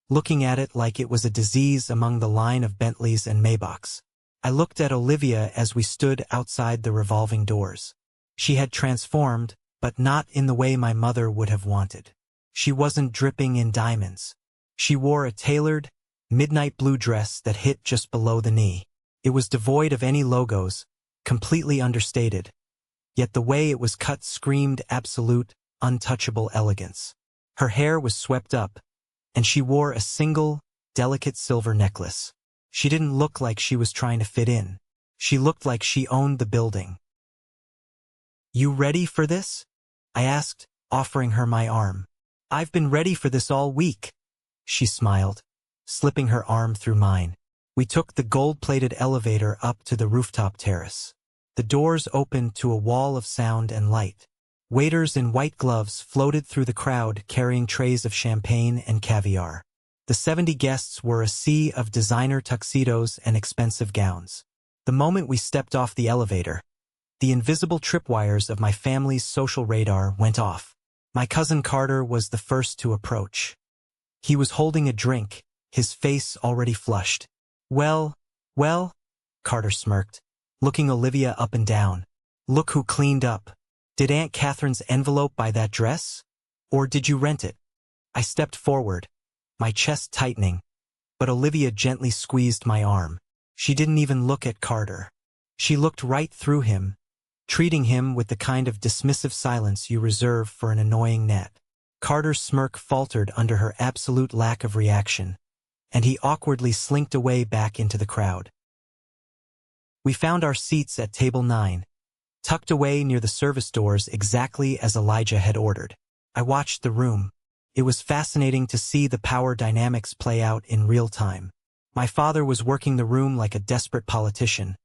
looking at it like it was a disease among the line of Bentleys and Maybachs. I looked at Olivia as we stood outside the revolving doors. She had transformed, but not in the way my mother would have wanted. She wasn't dripping in diamonds. She wore a tailored, midnight blue dress that hit just below the knee. It was devoid of any logos, completely understated, yet the way it was cut screamed absolute, untouchable elegance. Her hair was swept up, and she wore a single, delicate silver necklace. She didn't look like she was trying to fit in. She looked like she owned the building. You ready for this? I asked, offering her my arm. I've been ready for this all week, she smiled, slipping her arm through mine. We took the gold-plated elevator up to the rooftop terrace. The doors opened to a wall of sound and light. Waiters in white gloves floated through the crowd carrying trays of champagne and caviar. The 70 guests were a sea of designer tuxedos and expensive gowns. The moment we stepped off the elevator, the invisible tripwires of my family's social radar went off. My cousin Carter was the first to approach. He was holding a drink, his face already flushed. Well, Carter smirked, looking Olivia up and down. Look who cleaned up. Did Aunt Catherine's envelope buy that dress? Or did you rent it? I stepped forward, my chest tightening, but Olivia gently squeezed my arm. She didn't even look at Carter. She looked right through him, treating him with the kind of dismissive silence you reserve for an annoying gnat. Carter's smirk faltered under her absolute lack of reaction, and he awkwardly slinked away back into the crowd. We found our seats at table 9, tucked away near the service doors exactly as Elijah had ordered. I watched the room. It was fascinating to see the power dynamics play out in real time. My father was working the room like a desperate politician,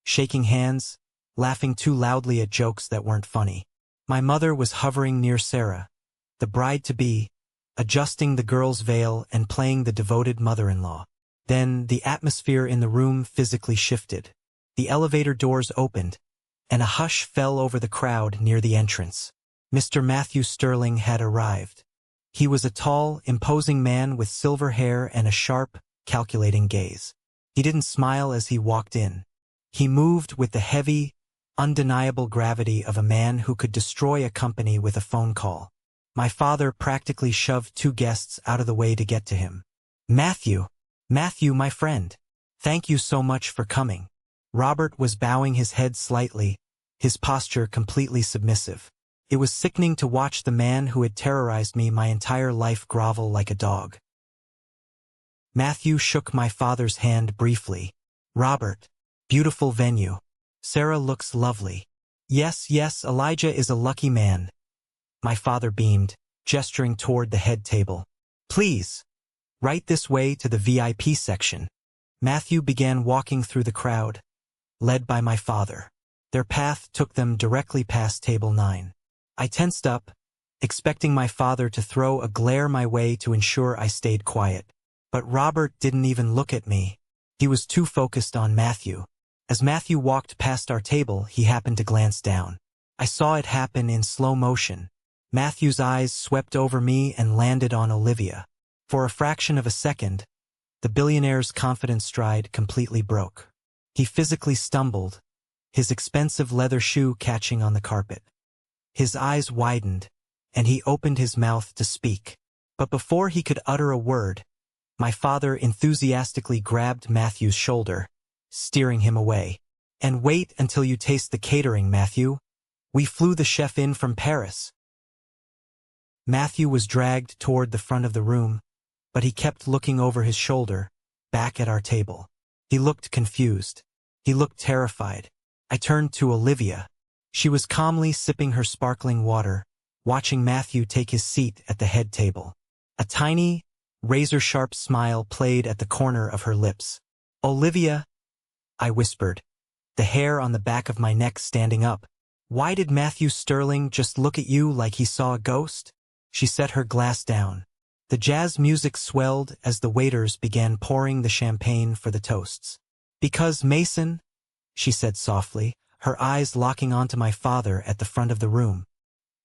shaking hands, laughing too loudly at jokes that weren't funny. My mother was hovering near Sarah, the bride-to-be, adjusting the girl's veil and playing the devoted mother-in-law. Then the atmosphere in the room physically shifted. The elevator doors opened, and a hush fell over the crowd near the entrance. Mr. Matthew Sterling had arrived. He was a tall, imposing man with silver hair and a sharp, calculating gaze. He didn't smile as he walked in. He moved with the heavy, undeniable gravity of a man who could destroy a company with a phone call. My father practically shoved 2 guests out of the way to get to him. Matthew, my friend. Thank you so much for coming. Robert was bowing his head slightly, his posture completely submissive. It was sickening to watch the man who had terrorized me my entire life grovel like a dog. Matthew shook my father's hand briefly. Robert, beautiful venue. Sarah looks lovely. Yes, Elijah is a lucky man. My father beamed, gesturing toward the head table. Please, right this way to the VIP section. Matthew began walking through the crowd, led by my father. Their path took them directly past table 9. I tensed up, expecting my father to throw a glare my way to ensure I stayed quiet. But Robert didn't even look at me. He was too focused on Matthew. As Matthew walked past our table, he happened to glance down. I saw it happen in slow motion. Matthew's eyes swept over me and landed on Olivia. For a fraction of a second, the billionaire's confidence stride completely broke. He physically stumbled, his expensive leather shoe catching on the carpet. His eyes widened, and he opened his mouth to speak. But before he could utter a word, my father enthusiastically grabbed Matthew's shoulder, steering him away. "And wait until you taste the catering, Matthew. We flew the chef in from Paris." Matthew was dragged toward the front of the room, but he kept looking over his shoulder, back at our table. He looked confused. He looked terrified. I turned to Olivia. She was calmly sipping her sparkling water, watching Matthew take his seat at the head table. A tiny, razor-sharp smile played at the corner of her lips. "Olivia," I whispered, the hair on the back of my neck standing up. "Why did Matthew Sterling just look at you like he saw a ghost?" She set her glass down. The jazz music swelled as the waiters began pouring the champagne for the toasts. "Because Mason," she said softly, her eyes locking onto my father at the front of the room.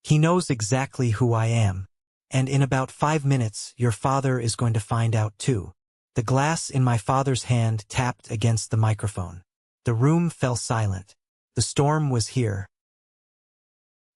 "He knows exactly who I am. And in about 5 minutes, your father is going to find out too." The glass in my father's hand tapped against the microphone. The room fell silent. The storm was here.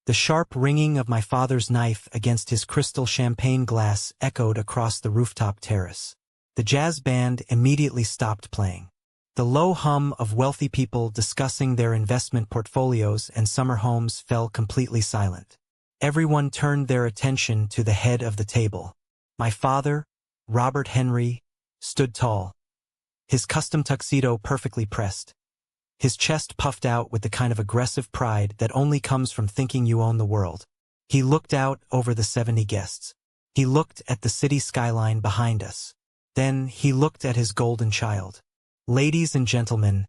The sharp ringing of my father's knife against his crystal champagne glass echoed across the rooftop terrace. The jazz band immediately stopped playing. The low hum of wealthy people discussing their investment portfolios and summer homes fell completely silent. Everyone turned their attention to the head of the table. My father, Robert Henry, stood tall, his custom tuxedo perfectly pressed, his chest puffed out with the kind of aggressive pride that only comes from thinking you own the world. He looked out over the 70 guests. He looked at the city skyline behind us. Then he looked at his golden child. "Ladies and gentlemen,"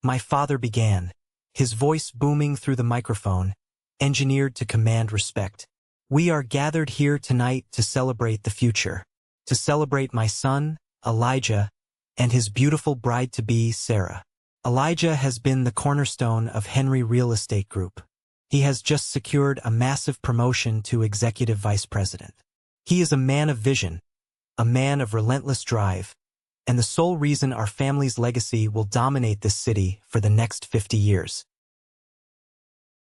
my father began, his voice booming through the microphone, engineered to command respect. "We are gathered here tonight to celebrate the future, to celebrate my son, Elijah, and his beautiful bride-to-be, Sarah. Elijah has been the cornerstone of Henry Real Estate Group. He has just secured a massive promotion to executive vice president. He is a man of vision, a man of relentless drive, and the sole reason our family's legacy will dominate this city for the next 50 years.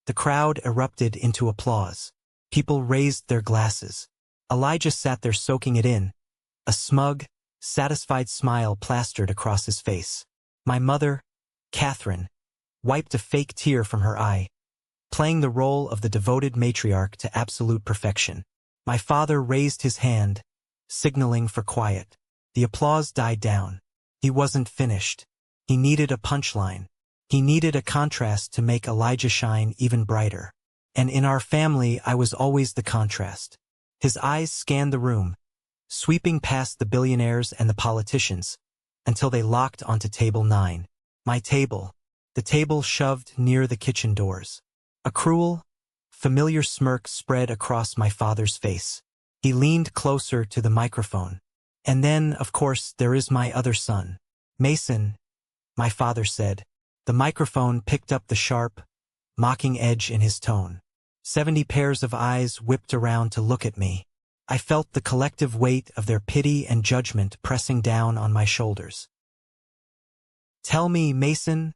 The crowd erupted into applause. People raised their glasses. Elijah sat there soaking it in, a smug, satisfied smile plastered across his face. My mother, Catherine, wiped a fake tear from her eye, playing the role of the devoted matriarch to absolute perfection. My father raised his hand, signaling for quiet. The applause died down. He wasn't finished. He needed a punchline. He needed a contrast to make Elijah shine even brighter. And in our family, I was always the contrast. His eyes scanned the room, sweeping past the billionaires and the politicians, until they locked onto table 9. My table, the table shoved near the kitchen doors. A cruel, familiar smirk spread across my father's face. He leaned closer to the microphone. "And then, of course, there is my other son, Mason," my father said. The microphone picked up the sharp, mocking edge in his tone. 70 pairs of eyes whipped around to look at me. I felt the collective weight of their pity and judgment pressing down on my shoulders. "Tell me, Mason,"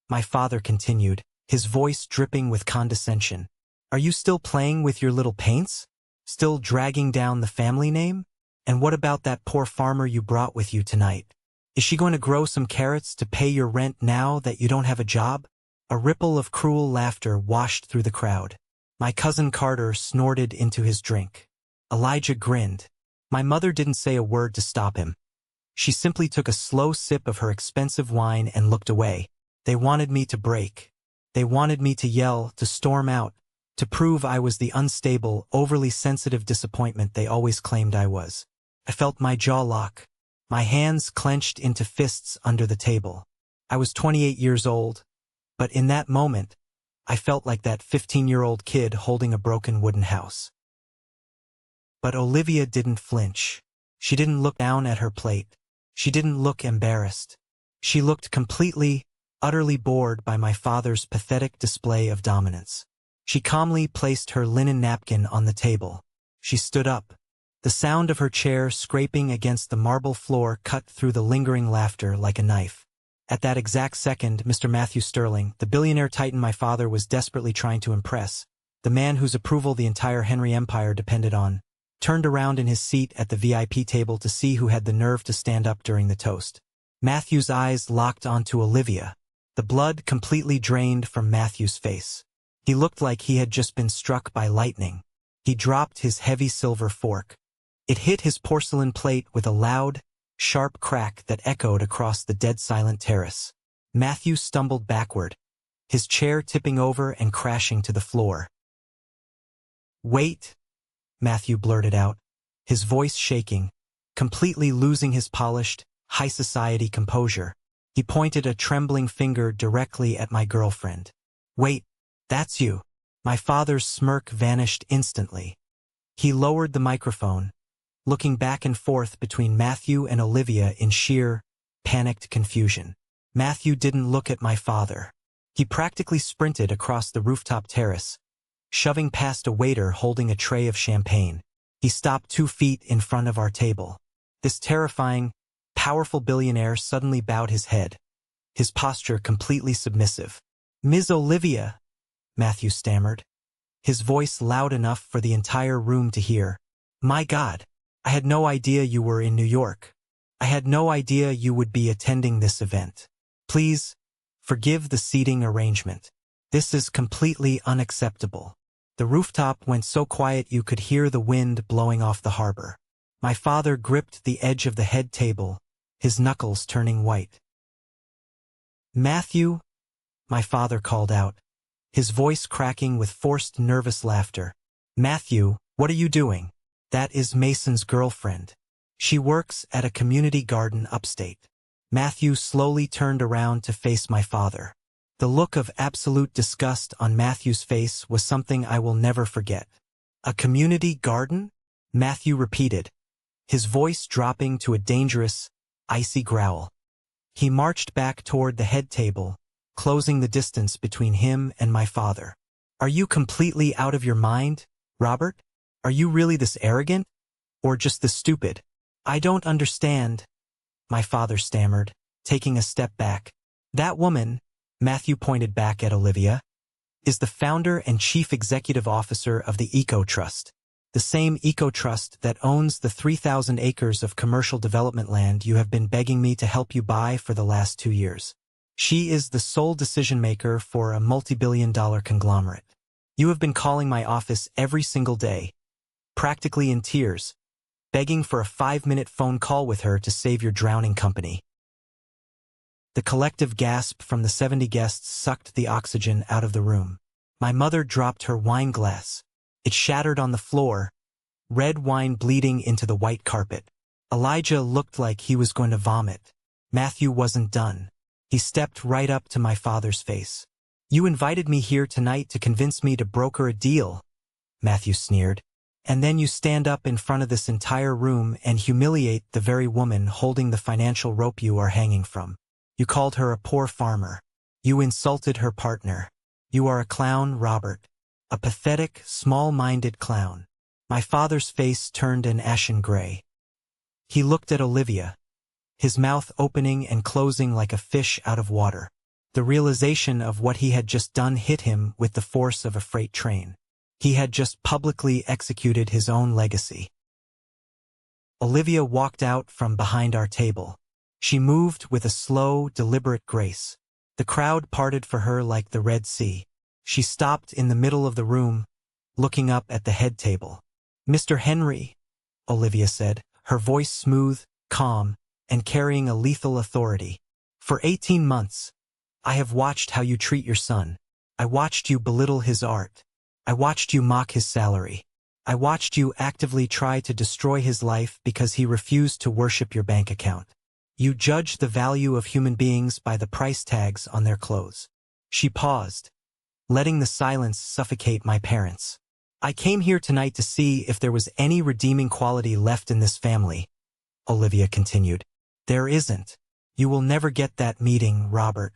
my father continued, his voice dripping with condescension. "Are you still playing with your little paints? Still dragging down the family name? And what about that poor farmer you brought with you tonight? Is she going to grow some carrots to pay your rent now that you don't have a job?" A ripple of cruel laughter washed through the crowd. My cousin Carter snorted into his drink. Elijah grinned. My mother didn't say a word to stop him. She simply took a slow sip of her expensive wine and looked away. They wanted me to break. They wanted me to yell, to storm out, to prove I was the unstable, overly sensitive disappointment they always claimed I was. I felt my jaw lock. My hands clenched into fists under the table. I was 28 years old, But in that moment, I felt like that 15-year-old kid holding a broken wooden house. But Olivia didn't flinch. She didn't look down at her plate. She didn't look embarrassed. She looked completely, utterly bored by my father's pathetic display of dominance. She calmly placed her linen napkin on the table. She stood up. The sound of her chair scraping against the marble floor cut through the lingering laughter like a knife. At that exact second, Mr. Matthew Sterling, the billionaire titan my father was desperately trying to impress, the man whose approval the entire Henry Empire depended on, turned around in his seat at the VIP table to see who had the nerve to stand up during the toast. Matthew's eyes locked onto Olivia. The blood completely drained from Matthew's face. He looked like he had just been struck by lightning. He dropped his heavy silver fork. It hit his porcelain plate with a loud, sharp crack that echoed across the dead-silent terrace. Matthew stumbled backward, his chair tipping over and crashing to the floor. "Wait," Matthew blurted out, his voice shaking, completely losing his polished, high-society composure. He pointed a trembling finger directly at my girlfriend. "Wait, that's you." My father's smirk vanished instantly. He lowered the microphone, looking back and forth between Matthew and Olivia in sheer, panicked confusion. Matthew didn't look at my father. He practically sprinted across the rooftop terrace, shoving past a waiter holding a tray of champagne. He stopped 2 feet in front of our table. This terrifying, powerful billionaire suddenly bowed his head, his posture completely submissive. "Ms. Olivia," Matthew stammered, his voice loud enough for the entire room to hear. "My God, I had no idea you were in New York. I had no idea you would be attending this event. Please, forgive the seating arrangement. This is completely unacceptable." The rooftop went so quiet you could hear the wind blowing off the harbor. My father gripped the edge of the head table, his knuckles turning white. "Matthew," my father called out, his voice cracking with forced nervous laughter. "Matthew, what are you doing? That is Mason's girlfriend. She works at a community garden upstate." Matthew slowly turned around to face my father. The look of absolute disgust on Matthew's face was something I will never forget. "A community garden?" Matthew repeated, his voice dropping to a dangerous, icy growl. He marched back toward the head table, closing the distance between him and my father. "Are you completely out of your mind, Robert? Are you really this arrogant? Or just this stupid? I don't understand," my father stammered, taking a step back. "That woman," Matthew pointed back at Olivia, "is the founder and chief executive officer of the Eco Trust, the same Eco Trust that owns the 3,000 acres of commercial development land you have been begging me to help you buy for the last 2 years. She is the sole decision-maker for a multi-billion-dollar conglomerate. You have been calling my office every single day, practically in tears, begging for a 5-minute phone call with her to save your drowning company." The collective gasp from the 70 guests sucked the oxygen out of the room. My mother dropped her wine glass. It shattered on the floor, red wine bleeding into the white carpet. Elijah looked like he was going to vomit. Matthew wasn't done. He stepped right up to my father's face. "You invited me here tonight to convince me to broker a deal," Matthew sneered. "And then you stand up in front of this entire room and humiliate the very woman holding the financial rope you are hanging from. You called her a poor farmer. You insulted her partner. You are a clown, Robert. A pathetic, small-minded clown." My father's face turned an ashen gray. He looked at Olivia, his mouth opening and closing like a fish out of water. The realization of what he had just done hit him with the force of a freight train. He had just publicly executed his own legacy. Olivia walked out from behind our table. She moved with a slow, deliberate grace. The crowd parted for her like the Red Sea. She stopped in the middle of the room, looking up at the head table. "Mr. Henry," Olivia said, her voice smooth, calm, and carrying a lethal authority. "For 18 months, I have watched how you treat your son. I watched you belittle his art. I watched you mock his salary. I watched you actively try to destroy his life because he refused to worship your bank account. You judge the value of human beings by the price tags on their clothes. She paused, letting the silence suffocate my parents. I came here tonight to see if there was any redeeming quality left in this family, Olivia continued. There isn't. You will never get that meeting, Robert.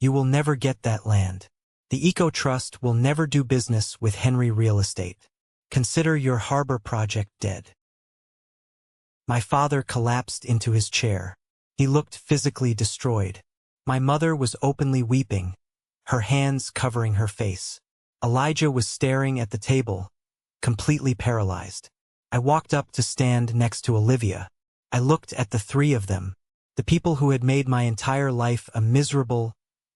You will never get that land. The Eco Trust will never do business with Henry Real Estate. Consider your harbor project dead. My father collapsed into his chair. He looked physically destroyed. My mother was openly weeping, her hands covering her face. Elijah was staring at the table, completely paralyzed. I walked up to stand next to Olivia. I looked at the three of them, the people who had made my entire life a miserable,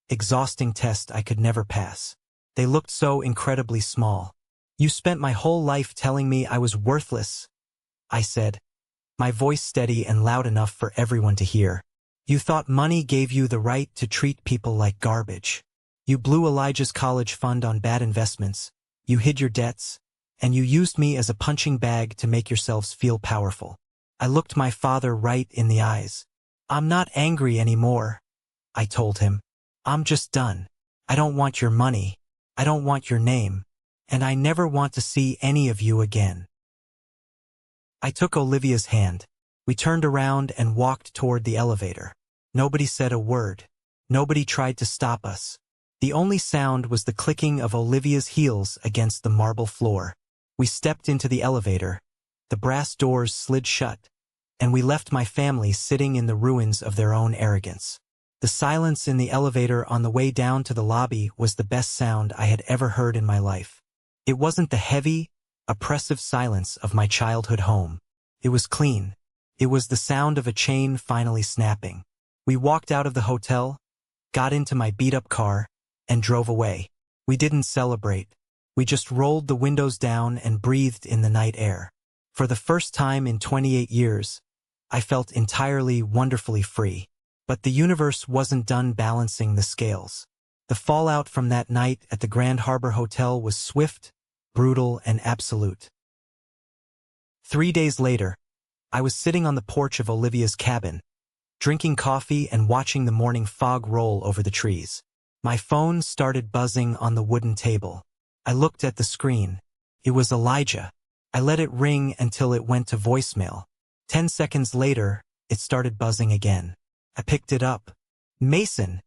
exhausting test I could never pass. They looked so incredibly small. You spent my whole life telling me I was worthless, I said, my voice steady and loud enough for everyone to hear. You thought money gave you the right to treat people like garbage. You blew Elijah's college fund on bad investments, you hid your debts, and you used me as a punching bag to make yourselves feel powerful. I looked my father right in the eyes. I'm not angry anymore, I told him. I'm just done. I don't want your money. I don't want your name. And I never want to see any of you again. I took Olivia's hand. We turned around and walked toward the elevator. Nobody said a word. Nobody tried to stop us. The only sound was the clicking of Olivia's heels against the marble floor. We stepped into the elevator. The brass doors slid shut, and we left my family sitting in the ruins of their own arrogance. The silence in the elevator on the way down to the lobby was the best sound I had ever heard in my life. It wasn't the heavy, oppressive silence of my childhood home. It was clean. It was the sound of a chain finally snapping. We walked out of the hotel, got into my beat-up car, and drove away. We didn't celebrate. We just rolled the windows down and breathed in the night air. For the first time in 28 years, I felt entirely wonderfully free. But the universe wasn't done balancing the scales. The fallout from that night at the Grand Harbor Hotel was swift, brutal, and absolute. 3 days later, I was sitting on the porch of Olivia's cabin, drinking coffee and watching the morning fog roll over the trees. My phone started buzzing on the wooden table. I looked at the screen. It was Elijah. I let it ring until it went to voicemail. 10 seconds later, it started buzzing again. I picked it up. Mason!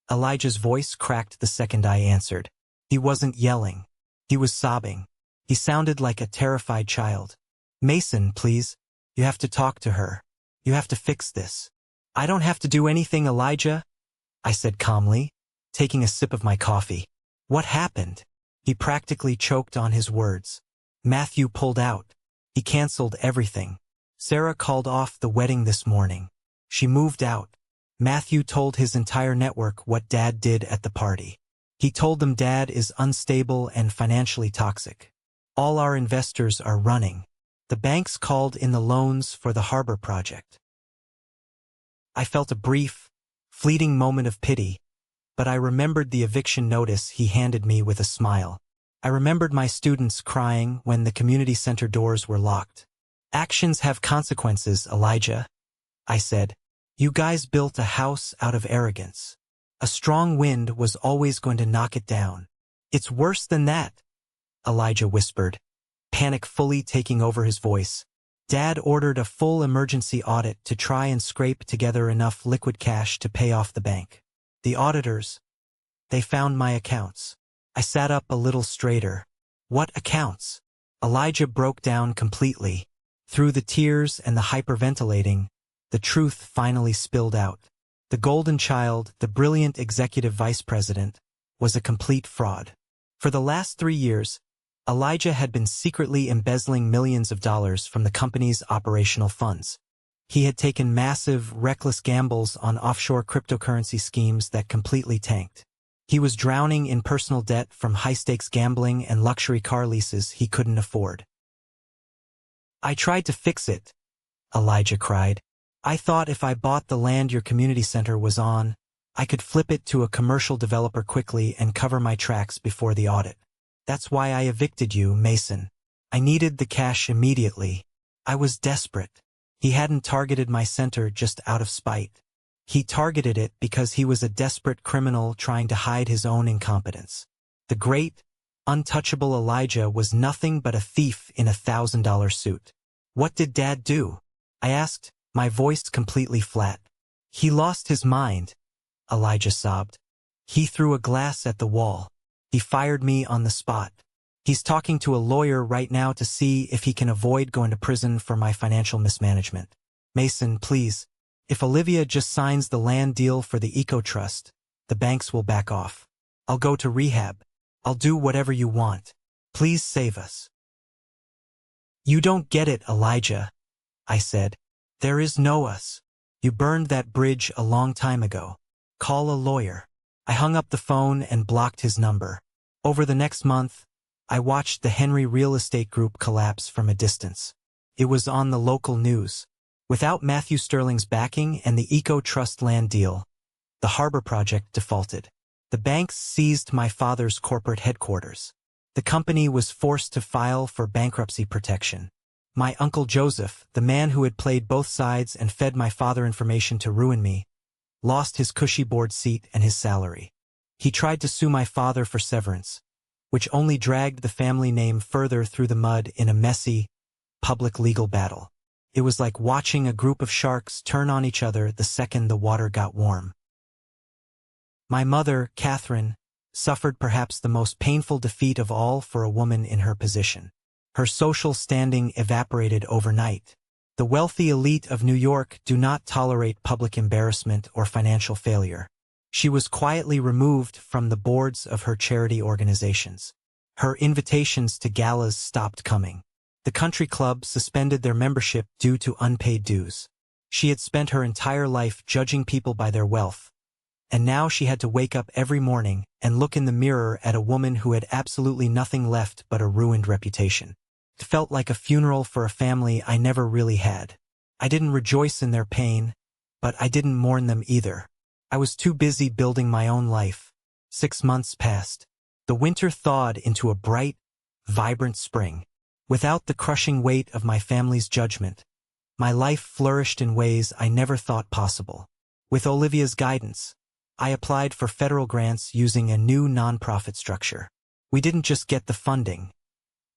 Elijah's voice cracked the second I answered. He wasn't yelling. He was sobbing. He sounded like a terrified child. Mason, please. You have to talk to her. You have to fix this. I don't have to do anything, Elijah, I said calmly, taking a sip of my coffee. What happened? He practically choked on his words. Matthew pulled out. He canceled everything. Sarah called off the wedding this morning. She moved out. Matthew told his entire network what Dad did at the party. He told them Dad is unstable and financially toxic. All our investors are running. The banks called in the loans for the harbor project. I felt a brief, fleeting moment of pity, but I remembered the eviction notice he handed me with a smile. I remembered my students crying when the community center doors were locked. Actions have consequences, Elijah, I said. You guys built a house out of arrogance. A strong wind was always going to knock it down. It's worse than that, Elijah whispered, panic fully taking over his voice. Dad ordered a full emergency audit to try and scrape together enough liquid cash to pay off the bank. The auditors, they found my accounts. I sat up a little straighter. What accounts? Elijah broke down completely. Through the tears and the hyperventilating, the truth finally spilled out. The golden child, the brilliant executive vice president, was a complete fraud. For the last 3 years, Elijah had been secretly embezzling millions of dollars from the company's operational funds. He had taken massive, reckless gambles on offshore cryptocurrency schemes that completely tanked. He was drowning in personal debt from high-stakes gambling and luxury car leases he couldn't afford. I tried to fix it, Elijah cried. I thought if I bought the land your community center was on, I could flip it to a commercial developer quickly and cover my tracks before the audit. That's why I evicted you, Mason. I needed the cash immediately. I was desperate. He hadn't targeted my center just out of spite. He targeted it because he was a desperate criminal trying to hide his own incompetence. The great, untouchable Elijah was nothing but a thief in $1,000 suit. What did Dad do? I asked, my voice completely flat. He lost his mind, Elijah sobbed. He threw a glass at the wall. He fired me on the spot. He's talking to a lawyer right now to see if he can avoid going to prison for my financial mismanagement. Mason, please. If Olivia just signs the land deal for the Eco Trust, the banks will back off. I'll go to rehab. I'll do whatever you want. Please save us. You don't get it, Elijah, I said. There is no us. You burned that bridge a long time ago. Call a lawyer. I hung up the phone and blocked his number. Over the next month, I watched the Henry Real Estate Group collapse from a distance. It was on the local news. Without Matthew Sterling's backing and the Eco Trust land deal, the harbor project defaulted. The banks seized my father's corporate headquarters. The company was forced to file for bankruptcy protection. My Uncle Joseph, the man who had played both sides and fed my father information to ruin me, lost his cushy board seat and his salary. He tried to sue my father for severance, which only dragged the family name further through the mud in a messy, public legal battle. It was like watching a group of sharks turn on each other the second the water got warm. My mother, Catherine, suffered perhaps the most painful defeat of all for a woman in her position. Her social standing evaporated overnight. The wealthy elite of New York do not tolerate public embarrassment or financial failure. She was quietly removed from the boards of her charity organizations. Her invitations to galas stopped coming. The country club suspended their membership due to unpaid dues. She had spent her entire life judging people by their wealth, and now she had to wake up every morning and look in the mirror at a woman who had absolutely nothing left but a ruined reputation. It felt like a funeral for a family I never really had. I didn't rejoice in their pain, but I didn't mourn them either. I was too busy building my own life. 6 months passed. The winter thawed into a bright, vibrant spring. Without the crushing weight of my family's judgment, my life flourished in ways I never thought possible. With Olivia's guidance, I applied for federal grants using a new nonprofit structure. We didn't just get the funding.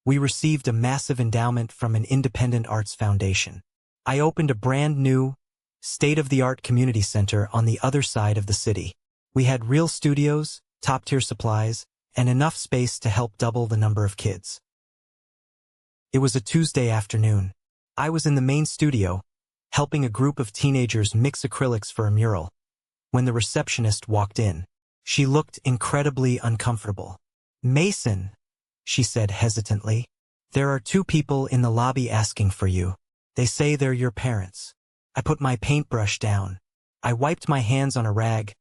We received a massive endowment from an independent arts foundation. I opened a brand new, state-of-the-art community center on the other side of the city. We had real studios, top-tier supplies, and enough space to help double the number of kids. It was a Tuesday afternoon. I was in the main studio, helping a group of teenagers mix acrylics for a mural, when the receptionist walked in. She looked incredibly uncomfortable. Mason, she said hesitantly, there are 2 people in the lobby asking for you. They say they're your parents. I put my paintbrush down. I wiped my hands on a rag,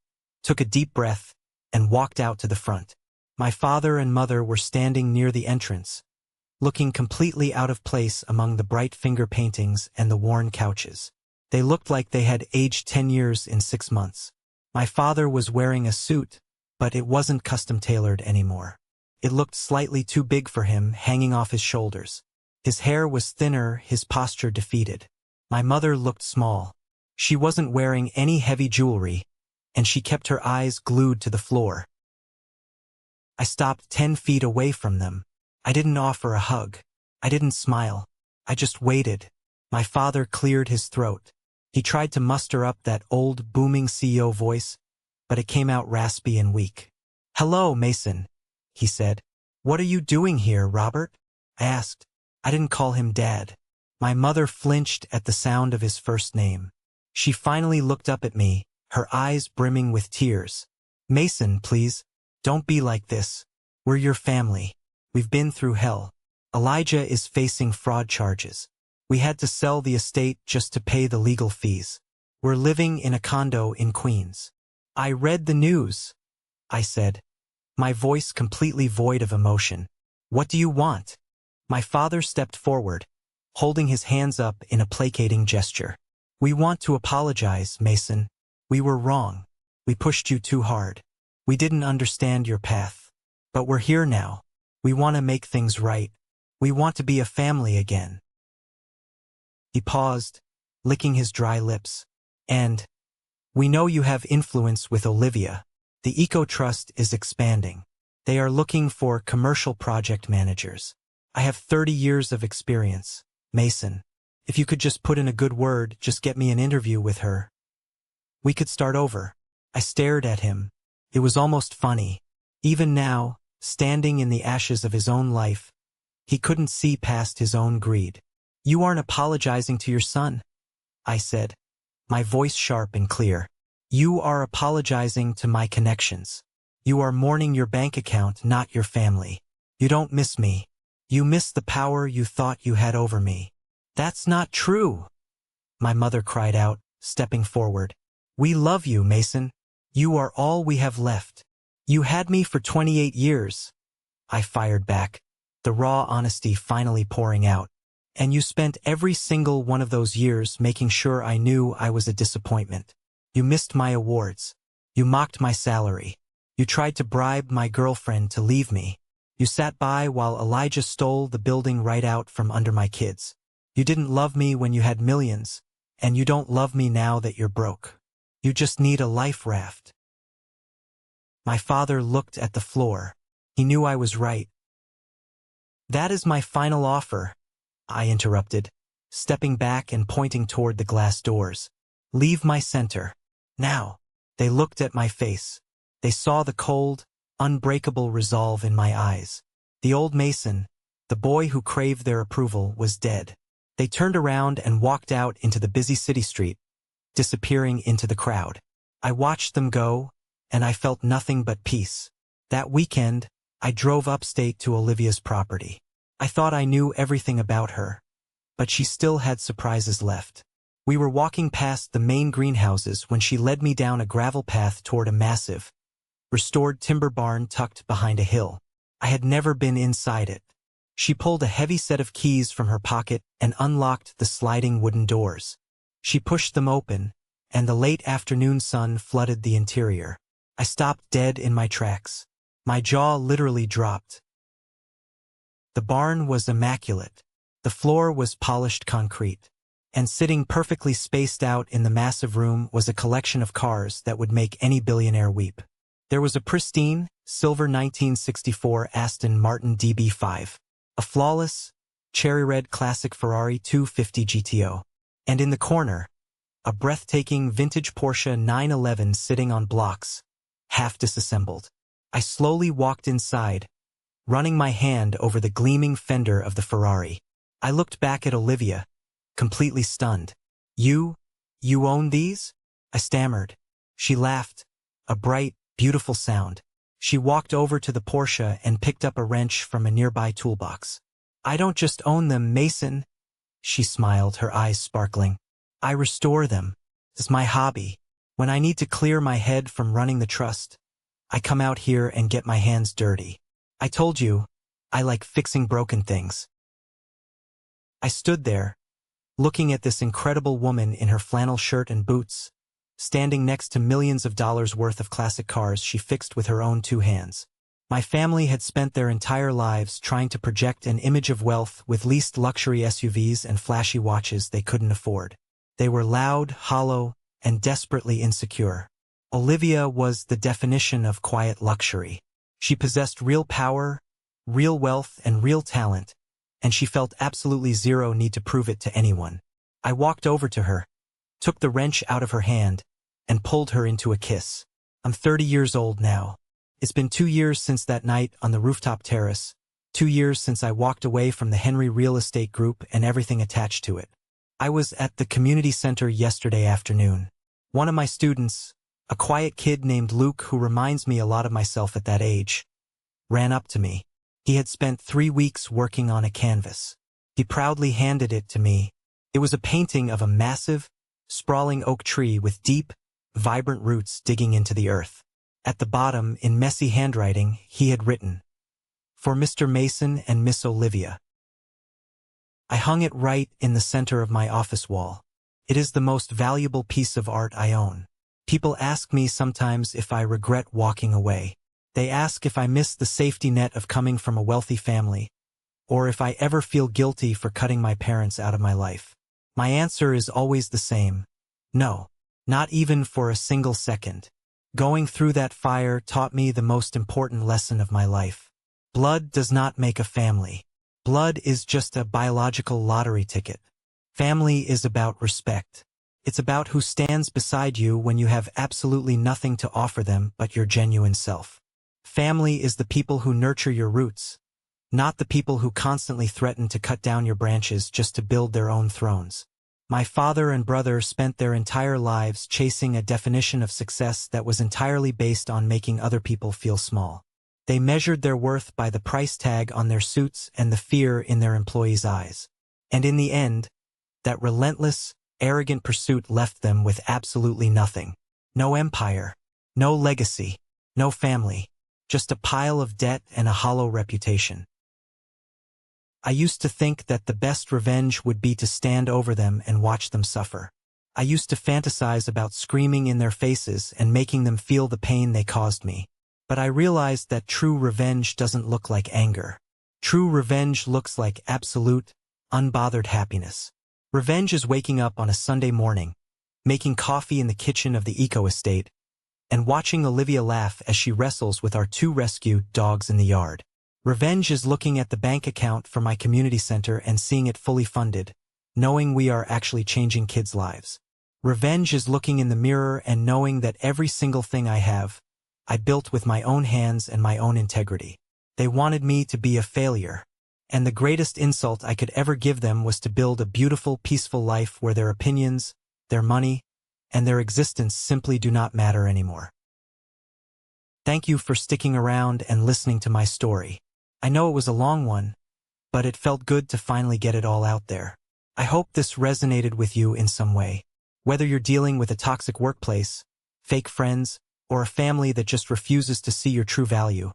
took a deep breath, and walked out to the front. My father and mother were standing near the entrance, looking completely out of place among the bright finger paintings and the worn couches. They looked like they had aged 10 years in 6 months. My father was wearing a suit, but it wasn't custom-tailored anymore. It looked slightly too big for him, hanging off his shoulders. His hair was thinner, his posture defeated. My mother looked small. She wasn't wearing any heavy jewelry, and she kept her eyes glued to the floor. I stopped 10 feet away from them. I didn't offer a hug. I didn't smile. I just waited. My father cleared his throat. He tried to muster up that old, booming CEO voice, but it came out raspy and weak. Hello, Mason, he said. What are you doing here, Robert? I asked. I didn't call him Dad. My mother flinched at the sound of his first name. She finally looked up at me, her eyes brimming with tears. Mason, please, don't be like this. We're your family. We've been through hell. Elijah is facing fraud charges. We had to sell the estate just to pay the legal fees. We're living in a condo in Queens. I read the news, I said, my voice completely void of emotion. What do you want? My father stepped forward, holding his hands up in a placating gesture. We want to apologize, Mason. We were wrong. We pushed you too hard. We didn't understand your path. But we're here now. We want to make things right. We want to be a family again. He paused, licking his dry lips. And We know you have influence with Olivia. The Eco Trust is expanding. They are looking for commercial project managers. I have 30 years of experience. Mason, if you could just put in a good word, just get me an interview with her. We could start over. I stared at him. It was almost funny. Even now, standing in the ashes of his own life, he couldn't see past his own greed. You aren't apologizing to your son, I said, my voice sharp and clear. You are apologizing to my connections. You are mourning your bank account, not your family. You don't miss me. You miss the power you thought you had over me. That's not true, my mother cried out, stepping forward. We love you, Mason. You are all we have left. You had me for 28 years. I fired back, the raw honesty finally pouring out. And you spent every single one of those years making sure I knew I was a disappointment. You missed my awards. You mocked my salary. You tried to bribe my girlfriend to leave me. You sat by while Elijah stole the building right out from under my kids. You didn't love me when you had millions, and you don't love me now that you're broke. You just need a life raft. My father looked at the floor. He knew I was right. That is my final offer, I interrupted, stepping back and pointing toward the glass doors. Leave my center. Now. They looked at my face. They saw the cold, unbreakable resolve in my eyes. The old Mason, the boy who craved their approval, was dead. They turned around and walked out into the busy city street, disappearing into the crowd. I watched them go, and I felt nothing but peace. That weekend, I drove upstate to Olivia's property. I thought I knew everything about her, but she still had surprises left. We were walking past the main greenhouses when she led me down a gravel path toward a massive, restored timber barn tucked behind a hill. I had never been inside it. She pulled a heavy set of keys from her pocket and unlocked the sliding wooden doors. She pushed them open, and the late afternoon sun flooded the interior. I stopped dead in my tracks. My jaw literally dropped. The barn was immaculate. The floor was polished concrete. And sitting perfectly spaced out in the massive room was a collection of cars that would make any billionaire weep. There was a pristine, silver 1964 Aston Martin DB5, a flawless, cherry-red classic Ferrari 250 GTO, and in the corner, a breathtaking vintage Porsche 911 sitting on blocks, half disassembled. I slowly walked inside, running my hand over the gleaming fender of the Ferrari. I looked back at Olivia, completely stunned. You own these? I stammered. She laughed, a bright, beautiful sound. She walked over to the Porsche and picked up a wrench from a nearby toolbox. I don't just own them, Mason. She smiled, her eyes sparkling. I restore them. It's my hobby. When I need to clear my head from running the trust, I come out here and get my hands dirty. I told you, I like fixing broken things. I stood there, looking at this incredible woman in her flannel shirt and boots, standing next to millions of dollars worth of classic cars she fixed with her own two hands. My family had spent their entire lives trying to project an image of wealth with leased luxury SUVs and flashy watches they couldn't afford. They were loud, hollow, and desperately insecure. Olivia was the definition of quiet luxury. She possessed real power, real wealth, and real talent, and she felt absolutely zero need to prove it to anyone. I walked over to her, took the wrench out of her hand, and pulled her into a kiss. I'm 30 years old now. It's been 2 years since that night on the rooftop terrace, 2 years since I walked away from the Henry Real Estate Group and everything attached to it. I was at the community center yesterday afternoon. One of my students, a quiet kid named Luke who reminds me a lot of myself at that age, ran up to me. He had spent 3 weeks working on a canvas. He proudly handed it to me. It was a painting of a massive, sprawling oak tree with deep, vibrant roots digging into the earth. At the bottom, in messy handwriting, he had written, "For Mr. Mason and Miss Olivia." I hung it right in the center of my office wall. It is the most valuable piece of art I own. People ask me sometimes if I regret walking away. They ask if I miss the safety net of coming from a wealthy family, or if I ever feel guilty for cutting my parents out of my life. My answer is always the same. No. Not even for a single second. Going through that fire taught me the most important lesson of my life. Blood does not make a family. Blood is just a biological lottery ticket. Family is about respect. It's about who stands beside you when you have absolutely nothing to offer them but your genuine self. Family is the people who nurture your roots, not the people who constantly threaten to cut down your branches just to build their own thrones. My father and brother spent their entire lives chasing a definition of success that was entirely based on making other people feel small. They measured their worth by the price tag on their suits and the fear in their employees' eyes. And in the end, that relentless, arrogant pursuit left them with absolutely nothing. No empire, no legacy, no family, just a pile of debt and a hollow reputation. I used to think that the best revenge would be to stand over them and watch them suffer. I used to fantasize about screaming in their faces and making them feel the pain they caused me. But I realized that true revenge doesn't look like anger. True revenge looks like absolute, unbothered happiness. Revenge is waking up on a Sunday morning, making coffee in the kitchen of the eco-estate, and watching Olivia laugh as she wrestles with our 2 rescue dogs in the yard. Revenge is looking at the bank account for my community center and seeing it fully funded, knowing we are actually changing kids' lives. Revenge is looking in the mirror and knowing that every single thing I have, I built with my own hands and my own integrity. They wanted me to be a failure, and the greatest insult I could ever give them was to build a beautiful, peaceful life where their opinions, their money, and their existence simply do not matter anymore. Thank you for sticking around and listening to my story. I know it was a long one, but it felt good to finally get it all out there. I hope this resonated with you in some way. Whether you're dealing with a toxic workplace, fake friends, or a family that just refuses to see your true value,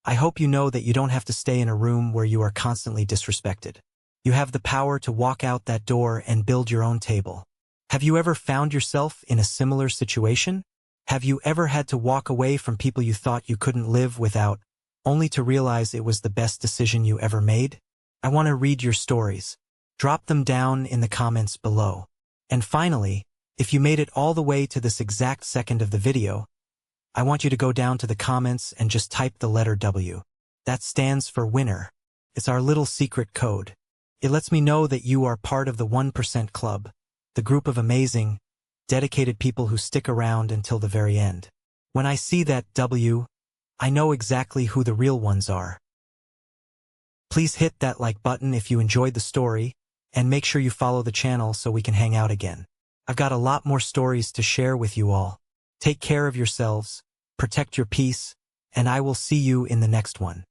I hope you know that you don't have to stay in a room where you are constantly disrespected. You have the power to walk out that door and build your own table. Have you ever found yourself in a similar situation? Have you ever had to walk away from people you thought you couldn't live without, only to realize it was the best decision you ever made? I want to read your stories. Drop them down in the comments below. And finally, if you made it all the way to this exact second of the video, I want you to go down to the comments and just type the letter W. That stands for winner. It's our little secret code. It lets me know that you are part of the 1% Club, the group of amazing, dedicated people who stick around until the very end. When I see that W, I know exactly who the real ones are. Please hit that like button if you enjoyed the story, and make sure you follow the channel so we can hang out again. I've got a lot more stories to share with you all. Take care of yourselves, protect your peace, and I will see you in the next one.